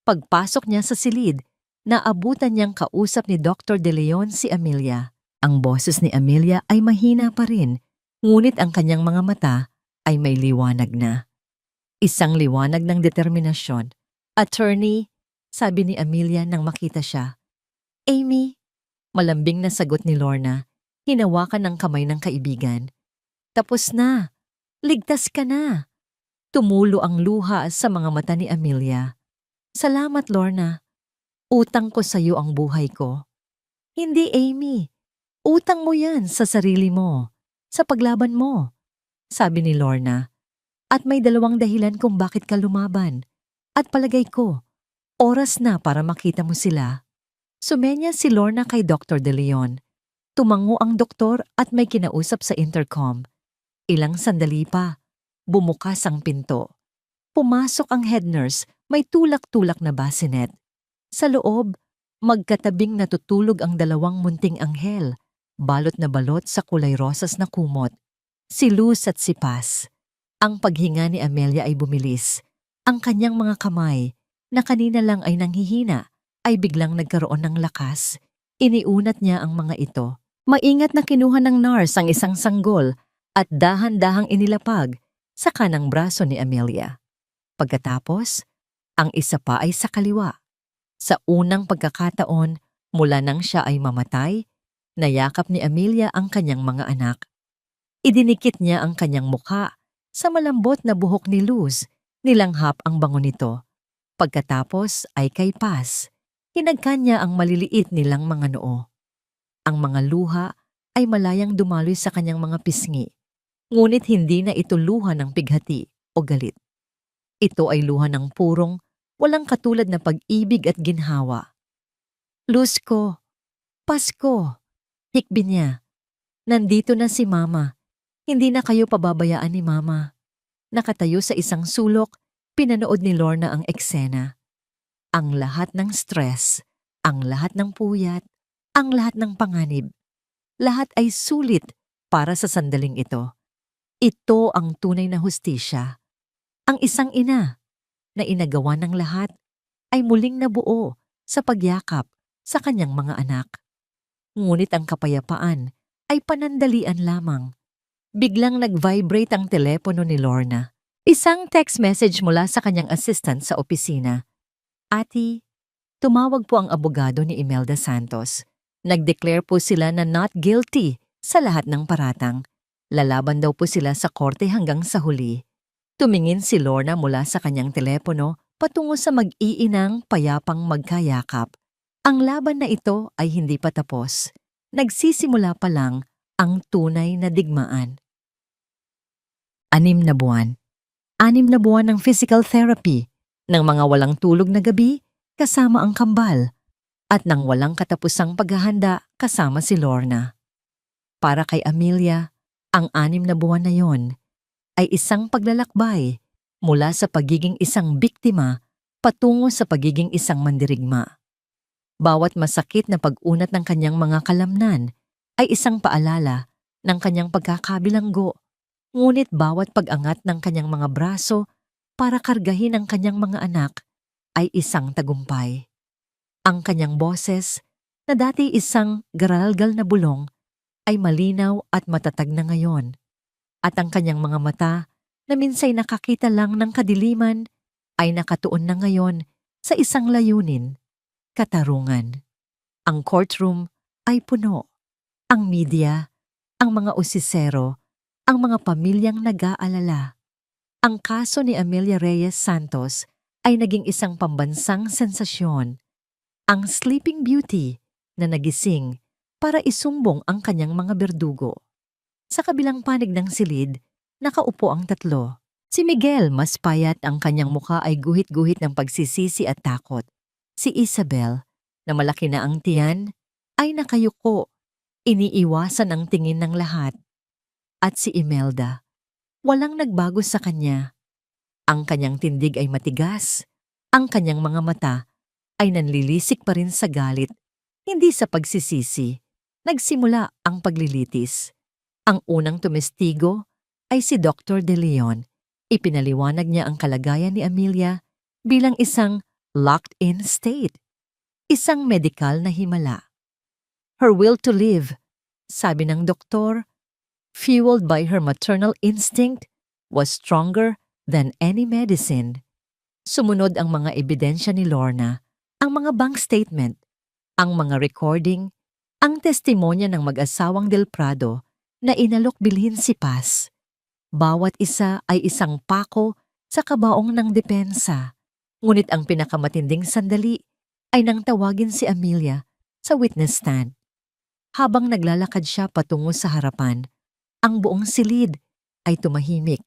Pagpasok niya sa silid, naabutan niyang kausap ni Dr. De Leon si Amelia. Ang boses ni Amelia ay mahina pa rin, ngunit ang kanyang mga mata ay may liwanag na. Isang liwanag ng determinasyon. Attorney, sabi ni Amelia nang makita siya. Amy, malambing na sagot ni Lorna, hinawakan ang kamay ng kaibigan. Tapos na. Ligtas ka na. Tumulo ang luha sa mga mata ni Amelia. Salamat, Lorna. Utang ko sa iyo ang buhay ko. Hindi, Amy. Utang mo yan sa sarili mo, sa paglaban mo, sabi ni Lorna. At may dalawang dahilan kung bakit ka lumaban. At palagay ko, oras na para makita mo sila. Sumenya si Lorna kay Dr. De Leon. Tumango ang doktor at may kinausap sa intercom. Ilang sandali pa, bumukas ang pinto. Pumasok ang head nurse, may tulak-tulak na bassinet. Sa loob, magkatabing natutulog ang dalawang munting anghel, balot na balot sa kulay rosas na kumot. Si Luz at si Paz. Ang paghinga ni Amelia ay bumilis. Ang kanyang mga kamay, na kanina lang ay nanghihina, ay biglang nagkaroon ng lakas. Iniunat niya ang mga ito. Maingat na kinuha ng nurse ang isang sanggol at dahan-dahang inilapag sa kanang braso ni Amelia. Pagkatapos, ang isa pa ay sa kaliwa. Sa unang pagkakataon, mula nang siya ay mamatay, nayakap ni Amelia ang kanyang mga anak. Idinikit niya ang kanyang mukha sa malambot na buhok ni Luz, nilanghap ang bango nito. Pagkatapos ay kay Paz, hinagkan niya ang maliliit nilang mga noo. Ang mga luha ay malayang dumaloy sa kanyang mga pisngi, ngunit hindi na ito luha ng pighati o galit. Ito ay luha ng purong, walang katulad na pag-ibig at ginhawa. Luz ko, Pasko, hikbi niya. Nandito na si Mama. Hindi na kayo pababayaan ni Mama. Nakatayo sa isang sulok, pinanood ni Lorna ang eksena. Ang lahat ng stress, ang lahat ng puyat, ang lahat ng panganib. Lahat ay sulit para sa sandaling ito. Ito ang tunay na hustisya. Ang isang ina na inagawa ng lahat ay muling nabuo sa pagyakap sa kanyang mga anak. Ngunit ang kapayapaan ay panandalian lamang. Biglang nag-vibrate ang telepono ni Lorna. Isang text message mula sa kanyang assistant sa opisina. Ati, tumawag po ang abogado ni Imelda Santos. Nag-declare po sila na not guilty sa lahat ng paratang. Lalaban daw po sila sa korte hanggang sa huli. Tumingin si Lorna mula sa kanyang telepono patungo sa mag-iinang payapang magkayakap. Ang laban na ito ay hindi pa tapos. Nagsisimula pa lang ang tunay na digmaan. 6 na buwan. 6 na buwan ng physical therapy, ng mga walang tulog na gabi kasama ang kambal, at ng walang katapusang paghahanda kasama si Lorna. Para kay Amelia, Ang 6 na buwan na yon ay isang paglalakbay mula sa pagiging isang biktima patungo sa pagiging isang mandirigma. Bawat masakit na pag-unat ng kanyang mga kalamnan ay isang paalala ng kanyang pagkakabilanggo, ngunit bawat pag-angat ng kanyang mga braso para kargahin ang kanyang mga anak ay isang tagumpay. Ang kanyang boses, na dati isang garalgal na bulong, ay malinaw at matatag na ngayon. At ang kanyang mga mata, na minsay nakakita lang ng kadiliman, ay nakatuon na ngayon sa isang layunin, katarungan. Ang courtroom ay puno. Ang media, ang mga usisero, ang mga pamilyang nag-aalala. Ang kaso ni Amelia Reyes Santos ay naging isang pambansang sensasyon. Ang Sleeping Beauty na nagising para isumbong ang kanyang mga berdugo. Sa kabilang panig ng silid, nakaupo ang 3. Si Miguel, mas payat, ang kanyang muka ay guhit-guhit ng pagsisisi at takot. Si Isabel, na malaki na ang tiyan, ay nakayuko, iniiwasan ang tingin ng lahat. At si Imelda, walang nagbago sa kanya. Ang kanyang tindig ay matigas, ang kanyang mga mata ay nanlilisik pa rin sa galit, hindi sa pagsisisi. Nagsimula ang paglilitis. Ang unang tumestigo ay si Dr. De Leon. Ipinaliwanag niya ang kalagayan ni Amelia bilang isang locked-in state, isang medikal na himala. Her will to live, sabi ng doktor, fueled by her maternal instinct, was stronger than any medicine. Sumunod ang mga ebidensya ni Lorna, ang mga bank statement, ang mga recording, ang testimonya ng mag-asawang Del Prado na inalok bilhin si Paz. Bawat isa ay isang pako sa kabaong ng depensa. Ngunit ang pinakamatinding sandali ay nang tawagin si Amelia sa witness stand. Habang naglalakad siya patungo sa harapan, ang buong silid ay tumahimik.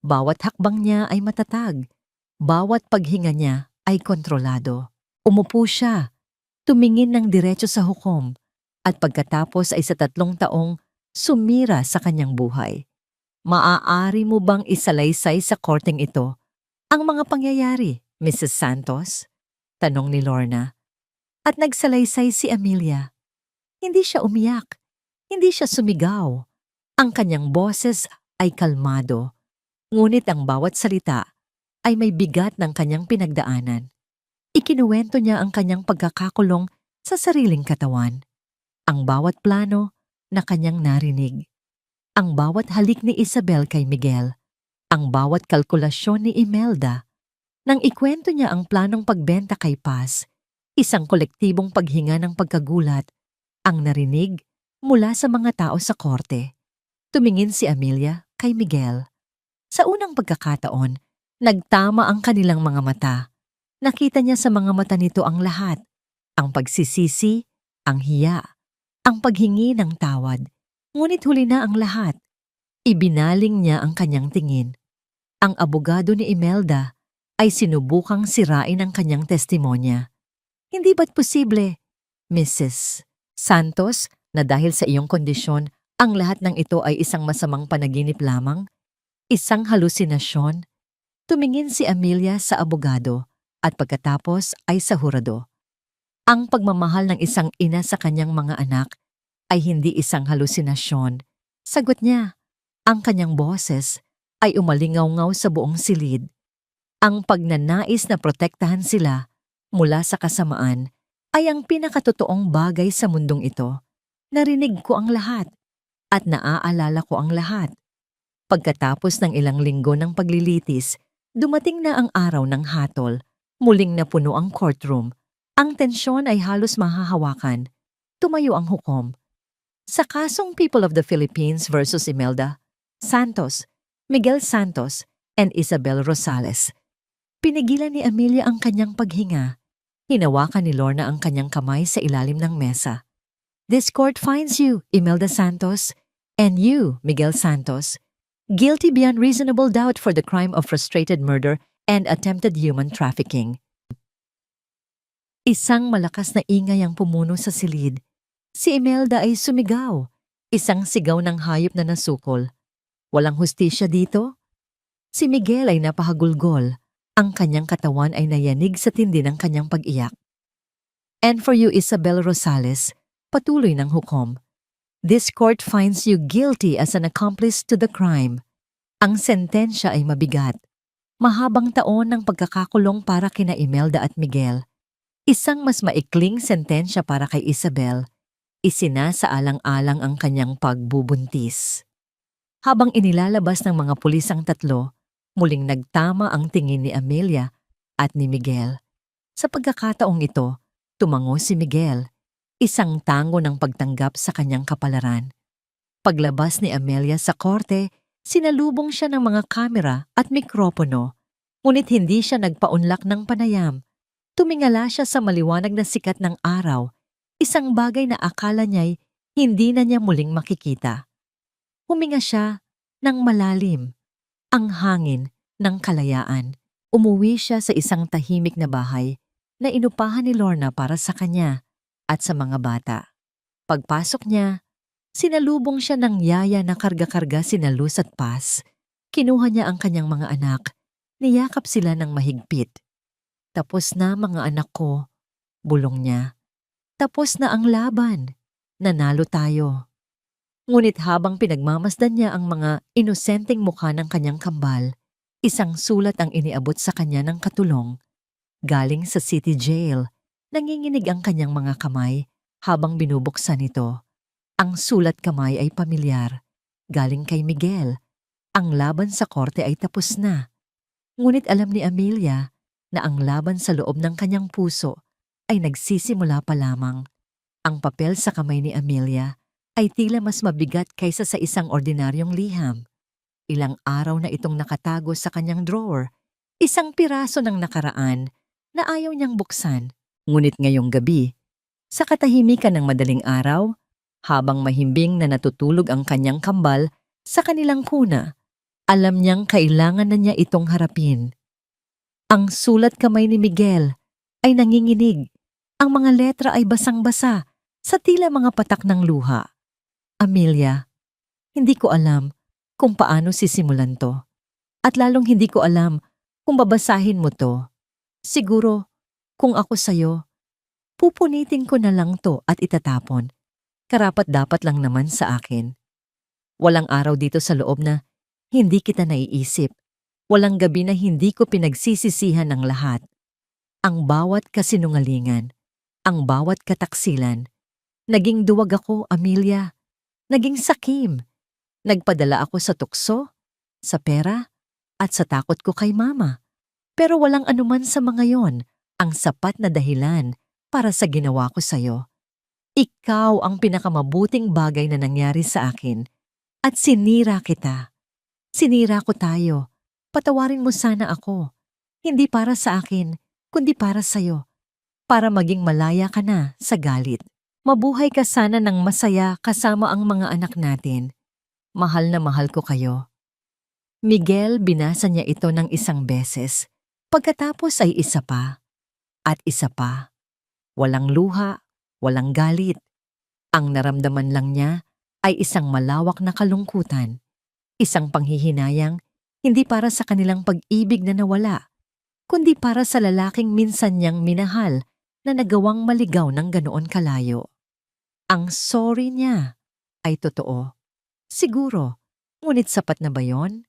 Bawat hakbang niya ay matatag. Bawat paghinga niya ay kontrolado. Umupo siya, tumingin ng diretso sa hukom, at pagkatapos ay sa 3 taong sumira sa kanyang buhay. Maaari mo bang isalaysay sa korteng ito ang mga pangyayari, Mrs. Santos? Tanong ni Lorna. At nagsalaysay si Amelia. Hindi siya umiyak, hindi siya sumigaw. Ang kanyang boses ay kalmado, ngunit ang bawat salita ay may bigat ng kanyang pinagdaanan. Ikinuwento niya ang kanyang pagkakakulong sa sariling katawan, ang bawat plano na kanyang narinig, ang bawat halik ni Isabel kay Miguel, ang bawat kalkulasyon ni Imelda. Nang ikwento niya ang planong pagbenta kay Paz, isang kolektibong paghinga ng pagkagulat ang narinig mula sa mga tao sa korte. Tumingin si Amelia kay Miguel. Sa unang pagkakataon, nagtama ang kanilang mga mata. Nakita niya sa mga mata nito ang lahat, ang pagsisisi, ang hiya, ang paghingi ng tawad. Ngunit huli na ang lahat. Ibinaling niya ang kanyang tingin. Ang abogado ni Imelda ay sinubukang sirain ang kanyang testimonya. Hindi ba't posible, Mrs. Santos, na dahil sa iyong kondisyon, ang lahat ng ito ay isang masamang panaginip lamang? Isang halusinasyon? Tumingin si Amelia sa abogado at pagkatapos ay sa hurado. Ang pagmamahal ng isang ina sa kanyang mga anak ay hindi isang halusinasyon. Sagot niya. Ang kanyang boses ay umalingaw-ngaw sa buong silid. Ang pagnanais na protektahan sila mula sa kasamaan ay ang pinakatotoong bagay sa mundong ito. Narinig ko ang lahat at naaalala ko ang lahat. Pagkatapos ng ilang linggo ng paglilitis, dumating na ang araw ng hatol. Muling napuno ang courtroom. Ang tensyon ay halos mahahawakan. Tumayo ang hukom. Sa kasong People of the Philippines versus Imelda Santos, Miguel Santos, and Isabel Rosales, pinigilan ni Amelia ang kanyang paghinga. Hinawakan ni Lorna ang kanyang kamay sa ilalim ng mesa. This court finds you, Imelda Santos, and you, Miguel Santos, guilty beyond reasonable doubt for the crime of frustrated murder and attempted human trafficking. Isang malakas na ingay ang pumuno sa silid. Si Imelda ay sumigaw. Isang sigaw ng hayop na nasukol. Walang hustisya dito? Si Miguel ay napahagulgol. Ang kanyang katawan ay nayanig sa tindi ng kanyang pag-iyak. And for you, Isabel Rosales, patuloy ng hukom. This court finds you guilty as an accomplice to the crime. Ang sentensya ay mabigat. Mahabang taon ng pagkakakulong para kina Imelda at Miguel. Isang mas maikling sentensya para kay Isabel. Isinasaalang-alang ang kanyang pagbubuntis. Habang inilalabas ng mga pulis ang tatlo, muling nagtama ang tingin ni Amelia at ni Miguel. Sa pagkakataong ito, tumango si Miguel, isang tango ng pagtanggap sa kanyang kapalaran. Paglabas ni Amelia sa korte, sinalubong siya ng mga kamera at mikropono, ngunit hindi siya nagpaunlak ng panayam. Tumingala siya sa maliwanag na sikat ng araw, isang bagay na akala niya'y hindi na niya muling makikita. Huminga siya ng malalim, ang hangin ng kalayaan. Umuwi siya sa isang tahimik na bahay na inupahan ni Lorna para sa kanya at sa mga bata. Pagpasok niya, sinalubong siya ng yaya na karga-karga sina Luz at Paz. Kinuha niya ang kanyang mga anak, niyakap sila ng mahigpit. Tapos na mga anak ko, bulong niya. Tapos na ang laban, nanalo tayo. Ngunit habang pinagmamasdan niya ang mga inosenteng mukha ng kanyang kambal, isang sulat ang iniabot sa kanya ng katulong. Galing sa city jail, nanginginig ang kanyang mga kamay habang binubuksan ito. Ang sulat kamay ay pamilyar. Galing kay Miguel. Ang laban sa korte ay tapos na. Ngunit alam ni Amelia na ang laban sa loob ng kanyang puso ay nagsisimula pa lamang. Ang papel sa kamay ni Amelia ay tila mas mabigat kaysa sa isang ordinaryong liham. Ilang araw na itong nakatago sa kanyang drawer, isang piraso ng nakaraan na ayaw niyang buksan. Ngunit ngayong gabi, sa katahimikan ng madaling araw, habang mahimbing na natutulog ang kanyang kambal sa kanilang kuna, alam niyang kailangan na niya itong harapin. Ang sulat kamay ni Miguel ay nanginginig. Ang mga letra ay basang-basa sa tila mga patak ng luha. Amelia, hindi ko alam kung paano sisimulan to. At lalong hindi ko alam kung babasahin mo to. Siguro, kung ako sa'yo, pupunitin ko na lang to at itatapon. Karapat-dapat lang naman sa akin. Walang araw dito sa loob na hindi kita naiisip. Walang gabi na hindi ko pinagsisisihan ng lahat. Ang bawat kasinungalingan, ang bawat kataksilan. Naging duwag ako, Amelia. Naging sakim. Nagpadala ako sa tukso, sa pera, at sa takot ko kay mama. Pero walang anuman sa mga yon ang sapat na dahilan para sa ginawa ko sa'yo. Ikaw ang pinakamabuting bagay na nangyari sa akin at sinira kita. Sinira ko tayo. Patawarin mo sana ako. Hindi para sa akin, kundi para sa'yo. Para maging malaya ka na sa galit. Mabuhay ka sana ng masaya kasama ang mga anak natin. Mahal na mahal ko kayo. Miguel, binasa niya ito ng isang beses. Pagkatapos ay isa pa. At isa pa. Walang luha, walang galit. Ang naramdaman lang niya ay isang malawak na kalungkutan. Isang panghihinayang hindi para sa kanilang pag-ibig na nawala, kundi para sa lalaking minsan niyang minahal na nagawang maligaw ng ganoon kalayo. Ang sorry niya ay totoo. Siguro, ngunit sapat na ba yon?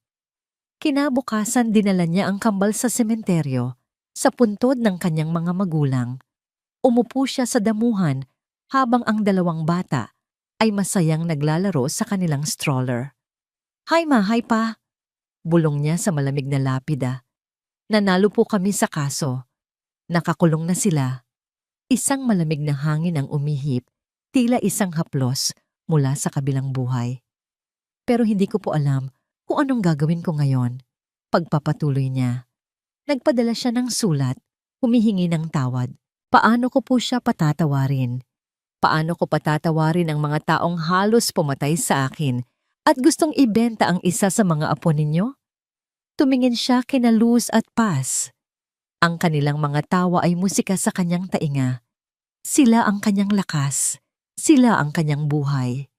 Kinabukasan dinala niya ang kambal sa sementeryo sa puntod ng kanyang mga magulang. Umupo siya sa damuhan habang ang dalawang bata ay masayang naglalaro sa kanilang stroller. Hi ma, hi pa, bulong niya sa malamig na lapida. Nanalo po kami sa kaso. Nakakulong na sila. Isang malamig na hangin ang umihip, tila isang haplos mula sa kabilang buhay. Pero hindi ko po alam kung anong gagawin ko ngayon. Pagpapatuloy niya. Nagpadala siya ng sulat, humihingi ng tawad. Paano ko po siya patatawarin? Paano ko patatawarin ang mga taong halos pumatay sa akin at gustong ibenta ang isa sa mga apo ninyo? Tumingin siya kina Luz at Paz. Ang kanilang mga tawa ay musika sa kanyang tainga. Sila ang kanyang lakas. Sila ang kanyang buhay.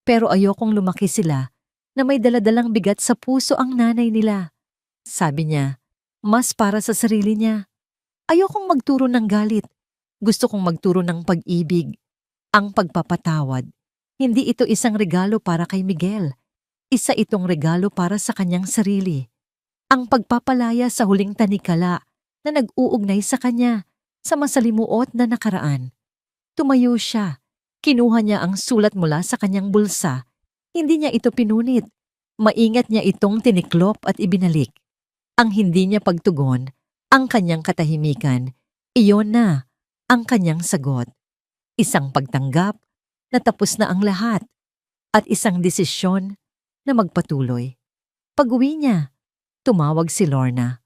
Pero ayokong lumaki sila na may daladalang bigat sa puso ang nanay nila. Sabi niya, mas para sa sarili niya. Ayokong magturo ng galit. Gusto kong magturo ng pag-ibig. Ang pagpapatawad. Hindi ito isang regalo para kay Miguel. Isa itong regalo para sa kanyang sarili. Ang pagpapalaya sa huling tanikala na nag-uugnay sa kanya sa masalimuot na nakaraan. Tumayo siya. Kinuha niya ang sulat mula sa kanyang bulsa. Hindi niya ito pinunit. Maingat niya itong tiniklop at ibinalik. Ang hindi niya pagtugon, ang kanyang katahimikan, iyon na ang kanyang sagot. Isang pagtanggap na tapos na ang lahat at isang desisyon na magpatuloy. Pag-uwi niya, tumawag si Lorna.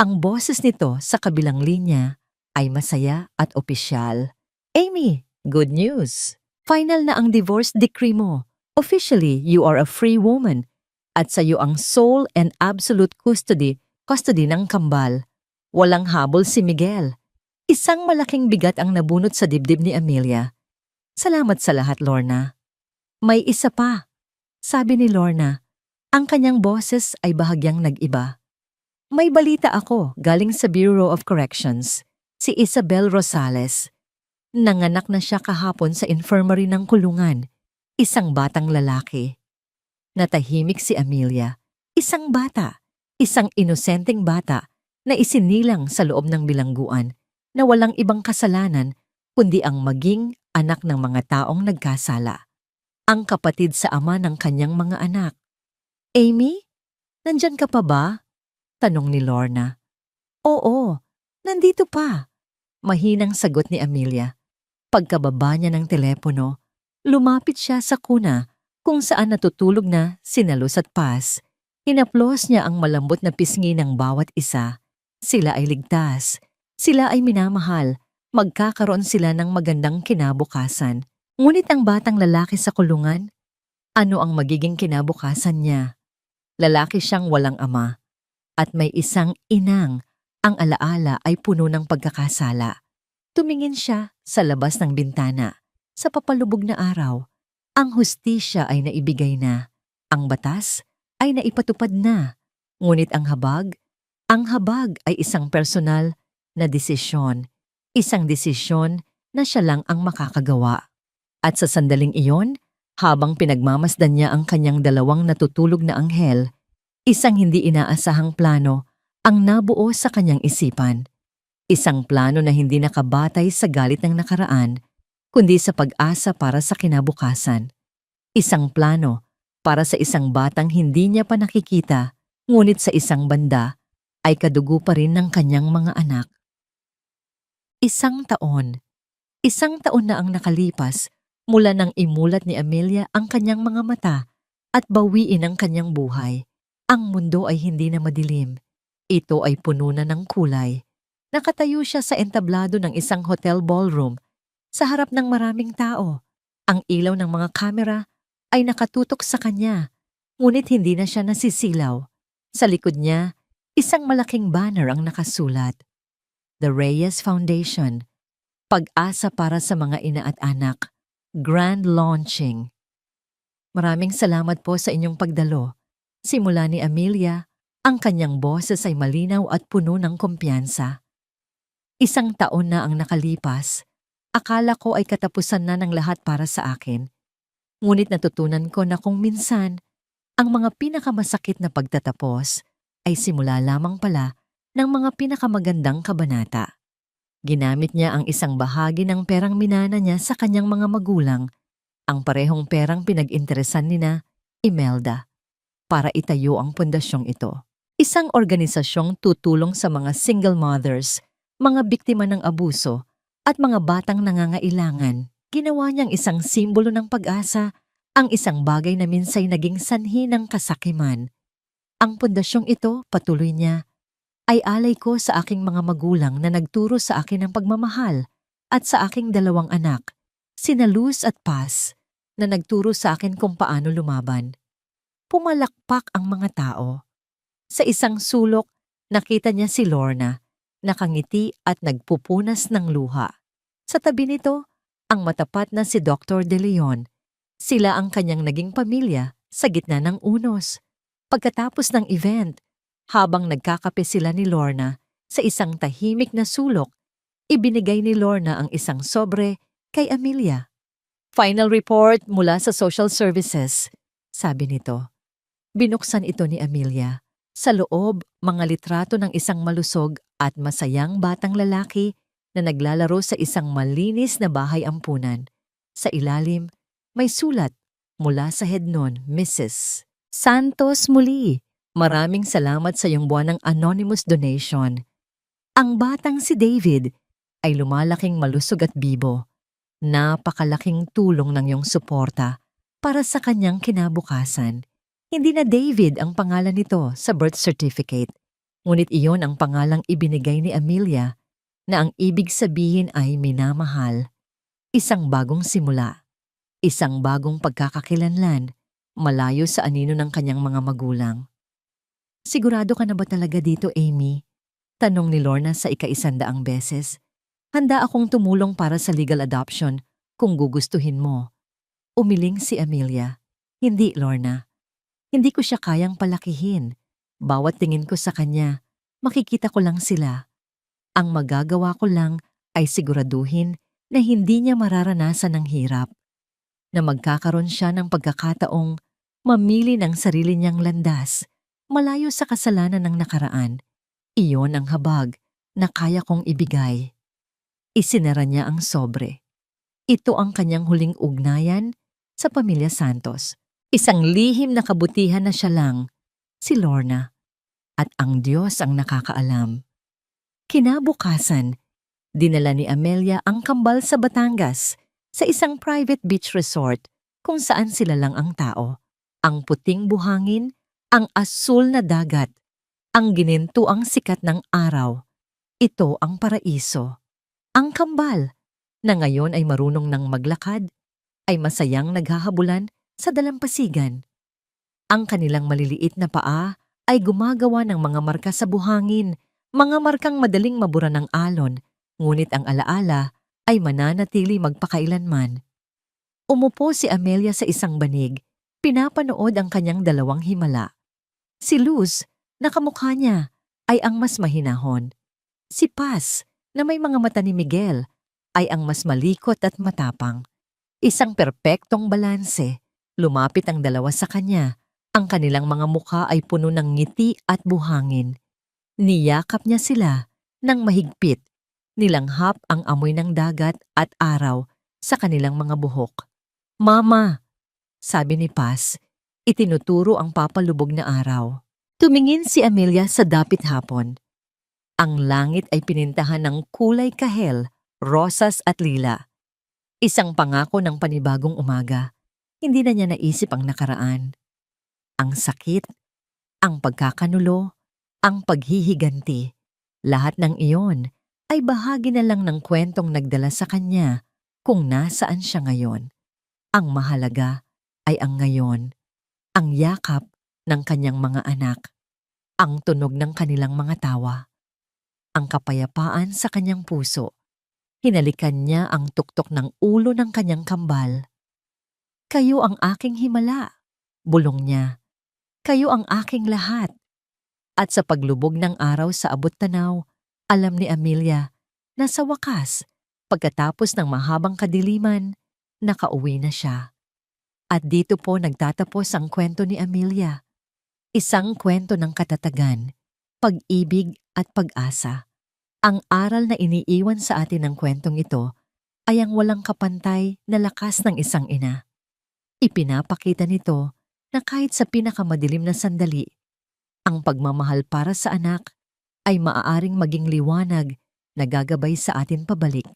Ang boses nito sa kabilang linya ay masaya at opisyal. Amy, good news! Final na ang divorce decree mo. Officially, you are a free woman. At sa iyo ang sole and absolute custody ng kambal. Walang habol si Miguel. Isang malaking bigat ang nabunot sa dibdib ni Amelia. Salamat sa lahat, Lorna. May isa pa. Sabi ni Lorna, ang kanyang boses ay bahagyang nag-iba. May balita ako galing sa Bureau of Corrections, si Isabel Rosales. Nanganak na siya kahapon sa infirmary ng kulungan, isang batang lalaki. Natahimik si Amelia, isang bata, isang inosenteng bata na isinilang sa loob ng bilangguan na walang ibang kasalanan kundi ang maging anak ng mga taong nagkasala. Ang kapatid sa ama ng kanyang mga anak. Amy, nandyan ka pa ba? Tanong ni Lorna. Oo, nandito pa. Mahinang sagot ni Amelia. Pagkababa niya ng telepono, lumapit siya sa kuna kung saan natutulog na sina Luz at Paz. Hinaplos niya ang malambot na pisngi ng bawat isa. Sila ay ligtas. Sila ay minamahal. Magkakaroon sila ng magandang kinabukasan. Ngunit ang batang lalaki sa kulungan, ano ang magiging kinabukasan niya? Lalaki siyang walang ama. At may isang inang, ang alaala ay puno ng pagkakasala. Tumingin siya sa labas ng bintana. Sa papalubog na araw, ang hustisya ay naibigay na. Ang batas ay naipatupad na. Ngunit ang habag ay isang personal na desisyon. Isang desisyon na siya lang ang makakagawa. At sa sandaling iyon, habang pinagmamasdan niya ang kanyang dalawang natutulog na anghel, isang hindi inaasahang plano ang nabuo sa kanyang isipan. Isang plano na hindi nakabatay sa galit ng nakaraan, kundi sa pag-asa para sa kinabukasan. Isang plano para sa isang batang hindi niya pa nakikita, ngunit sa isang banda ay kadugo pa rin ng kanyang mga anak. Isang taon na ang nakalipas mula nang imulat ni Amelia ang kanyang mga mata at bawiin ang kanyang buhay. Ang mundo ay hindi na madilim. Ito ay puno na ng kulay. Nakatayo siya sa entablado ng isang hotel ballroom sa harap ng maraming tao. Ang ilaw ng mga kamera ay nakatutok sa kanya, ngunit hindi na siya nasisilaw. Sa likod niya, isang malaking banner ang nakasulat. The Reyes Foundation, pag-asa para sa mga ina at anak, grand launching. Maraming salamat po sa inyong pagdalo. Simula ni Amelia, ang kanyang boses ay malinaw at puno ng kumpiyansa. Isang taon na ang nakalipas. Akala ko ay katapusan na ng lahat para sa akin. Ngunit natutunan ko na kung minsan, ang mga pinakamasakit na pagtatapos ay simula lamang pala ng mga pinakamagandang kabanata. Ginamit niya ang isang bahagi ng perang minana niya sa kanyang mga magulang, ang parehong perang pinag-interesan nina Imelda, para itayo ang pundasyong ito. Isang organisasyong tutulong sa mga single mothers, mga biktima ng abuso, at mga batang nangangailangan. Ginawa niyang isang simbolo ng pag-asa, ang isang bagay na minsay naging sanhi ng kasakiman. Ang pundasyong ito, patuloy niya, ay alay ko sa aking mga magulang na nagturo sa akin ng pagmamahal at sa aking dalawang anak, sina Luz at Paz, na nagturo sa akin kung paano lumaban. Pumalakpak ang mga tao. Sa isang sulok, nakita niya si Lorna, nakangiti at nagpupunas ng luha. Sa tabi nito, ang matapat na si Dr. De Leon, Sila ang kanyang naging pamilya sa gitna ng unos. Pagkatapos ng event, habang nagkakape sila ni Lorna sa isang tahimik na sulok, ibinigay ni Lorna ang isang sobre kay Amelia. Final report mula sa social services, sabi nito. Binuksan ito ni Amelia. Sa loob, mga litrato ng isang malusog at masayang batang lalaki na naglalaro sa isang malinis na bahay ampunan. Sa ilalim, may sulat mula sa head nun, Mrs. Santos muli. Maraming salamat sa iyong buwanang anonymous donation. Ang batang si David ay lumalaking malusog at bibo. Napakalaking tulong ng iyong suporta para sa kanyang kinabukasan. Hindi na David ang pangalan nito sa birth certificate, ngunit iyon ang pangalang ibinigay ni Amelia na ang ibig sabihin ay minamahal. Isang bagong simula, isang bagong pagkakakilanlan, malayo sa anino ng kanyang mga magulang. Sigurado ka na ba talaga dito, Amy? Tanong ni Lorna sa ika-100 beses. Handa akong tumulong para sa legal adoption kung gugustuhin mo. Umiling si Amelia. Hindi, Lorna. Hindi ko siya kayang palakihin. Bawat tingin ko sa kanya, makikita ko lang sila. Ang magagawa ko lang ay siguraduhin na hindi niya mararanasan ng hirap. Na magkakaroon siya ng pagkakataong mamili ng sarili niyang landas, malayo sa kasalanan ng nakaraan. Iyon ang habag na kaya kong ibigay. Isinara niya ang sobre. Ito ang kanyang huling ugnayan sa pamilya Santos. Isang lihim na kabutihan na siya lang, si Lorna. At ang Diyos ang nakakaalam. Kinabukasan, dinala ni Amelia ang kambal sa Batangas sa isang private beach resort kung saan sila lang ang tao. Ang puting buhangin, ang asul na dagat, ang ginintuang sikat ng araw. Ito ang paraiso. Ang kambal, na ngayon ay marunong nang maglakad, ay masayang naghahabulan sa dalampasigan. Ang kanilang maliliit na paa ay gumagawa ng mga marka sa buhangin, mga markang madaling mabura ng alon, ngunit ang alaala ay mananatili magpakailanman. Umupo si Amelia sa isang banig, pinapanood ang kanyang 2 himala. Si Luz, na kamukha niya, ay ang mas mahinahon. Si Paz, na may mga mata ni Miguel, ay ang mas malikot at matapang. Isang perpektong balanse, lumapit ang 2 sa kanya. Ang kanilang mga mukha ay puno ng ngiti at buhangin. Niyakap niya sila ng mahigpit. Nilanghap ang amoy ng dagat at araw sa kanilang mga buhok. Mama, sabi ni Paz, itinuturo ang papalubog na araw. Tumingin si Amelia sa dapit hapon. Ang langit ay pinintahan ng kulay kahel, rosas at lila. Isang pangako ng panibagong umaga. Hindi na niya naisip ang nakaraan. Ang sakit, ang pagkakanulo, ang paghihiganti. Lahat ng iyon ay bahagi na lang ng kwentong nagdala sa kanya kung nasaan siya ngayon. Ang mahalaga ay ang ngayon, ang yakap ng kanyang mga anak, ang tunog ng kanilang mga tawa, ang kapayapaan sa kanyang puso. Hinalikan niya ang tuktok ng ulo ng kanyang kambal. Kayo ang aking himala, bulong niya. Kayo ang aking lahat. At sa paglubog ng araw sa abot-tanaw, alam ni Amelia na sa wakas, pagkatapos ng mahabang kadiliman, nakauwi na siya. At dito po nagtatapos ang kwento ni Amelia. Isang kwento ng katatagan, pag-ibig at pag-asa. Ang aral na iniiwan sa atin ng kwentong ito ay ang walang kapantay na lakas ng isang ina. Ipinapakita nito na kahit sa pinakamadilim na sandali, ang pagmamahal para sa anak ay maaaring maging liwanag na gagabay sa atin pabalik.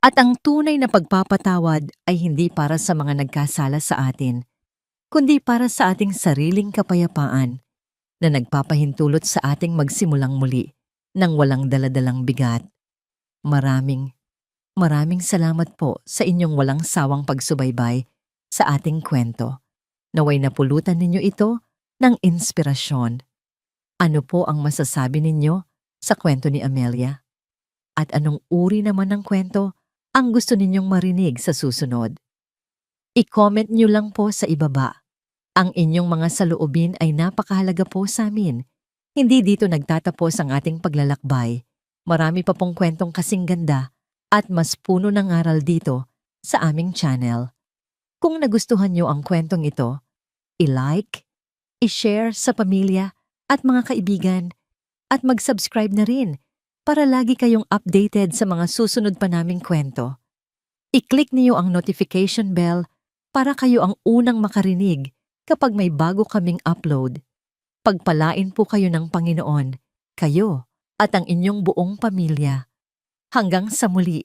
At ang tunay na pagpapatawad ay hindi para sa mga nagkasala sa atin, kundi para sa ating sariling kapayapaan na nagpapahintulot sa ating magsimulang muli ng walang daladalang bigat. Maraming salamat po sa inyong walang sawang pagsubaybay sa ating kwento. Naway napulutan ninyo ito ng inspirasyon. Ano po ang masasabi ninyo sa kwento ni Amelia? At anong uri naman ng kwento ang gusto ninyong marinig sa susunod? I-comment nyo lang po sa ibaba. Ang inyong mga saloobin ay napakahalaga po sa amin. Hindi dito nagtatapos ang ating paglalakbay. Marami pa pong kwentong kasing ganda at mas puno ng aral dito sa aming channel. Kung nagustuhan nyo ang kwentong ito, i-like, i-share sa pamilya at mga kaibigan at mag-subscribe na rin para lagi kayong updated sa mga susunod pa naming kwento. I-click niyo ang notification bell para kayo ang unang makarinig kapag may bago kaming upload. Pagpalain po kayo ng Panginoon, kayo at ang inyong buong pamilya. Hanggang sa muli.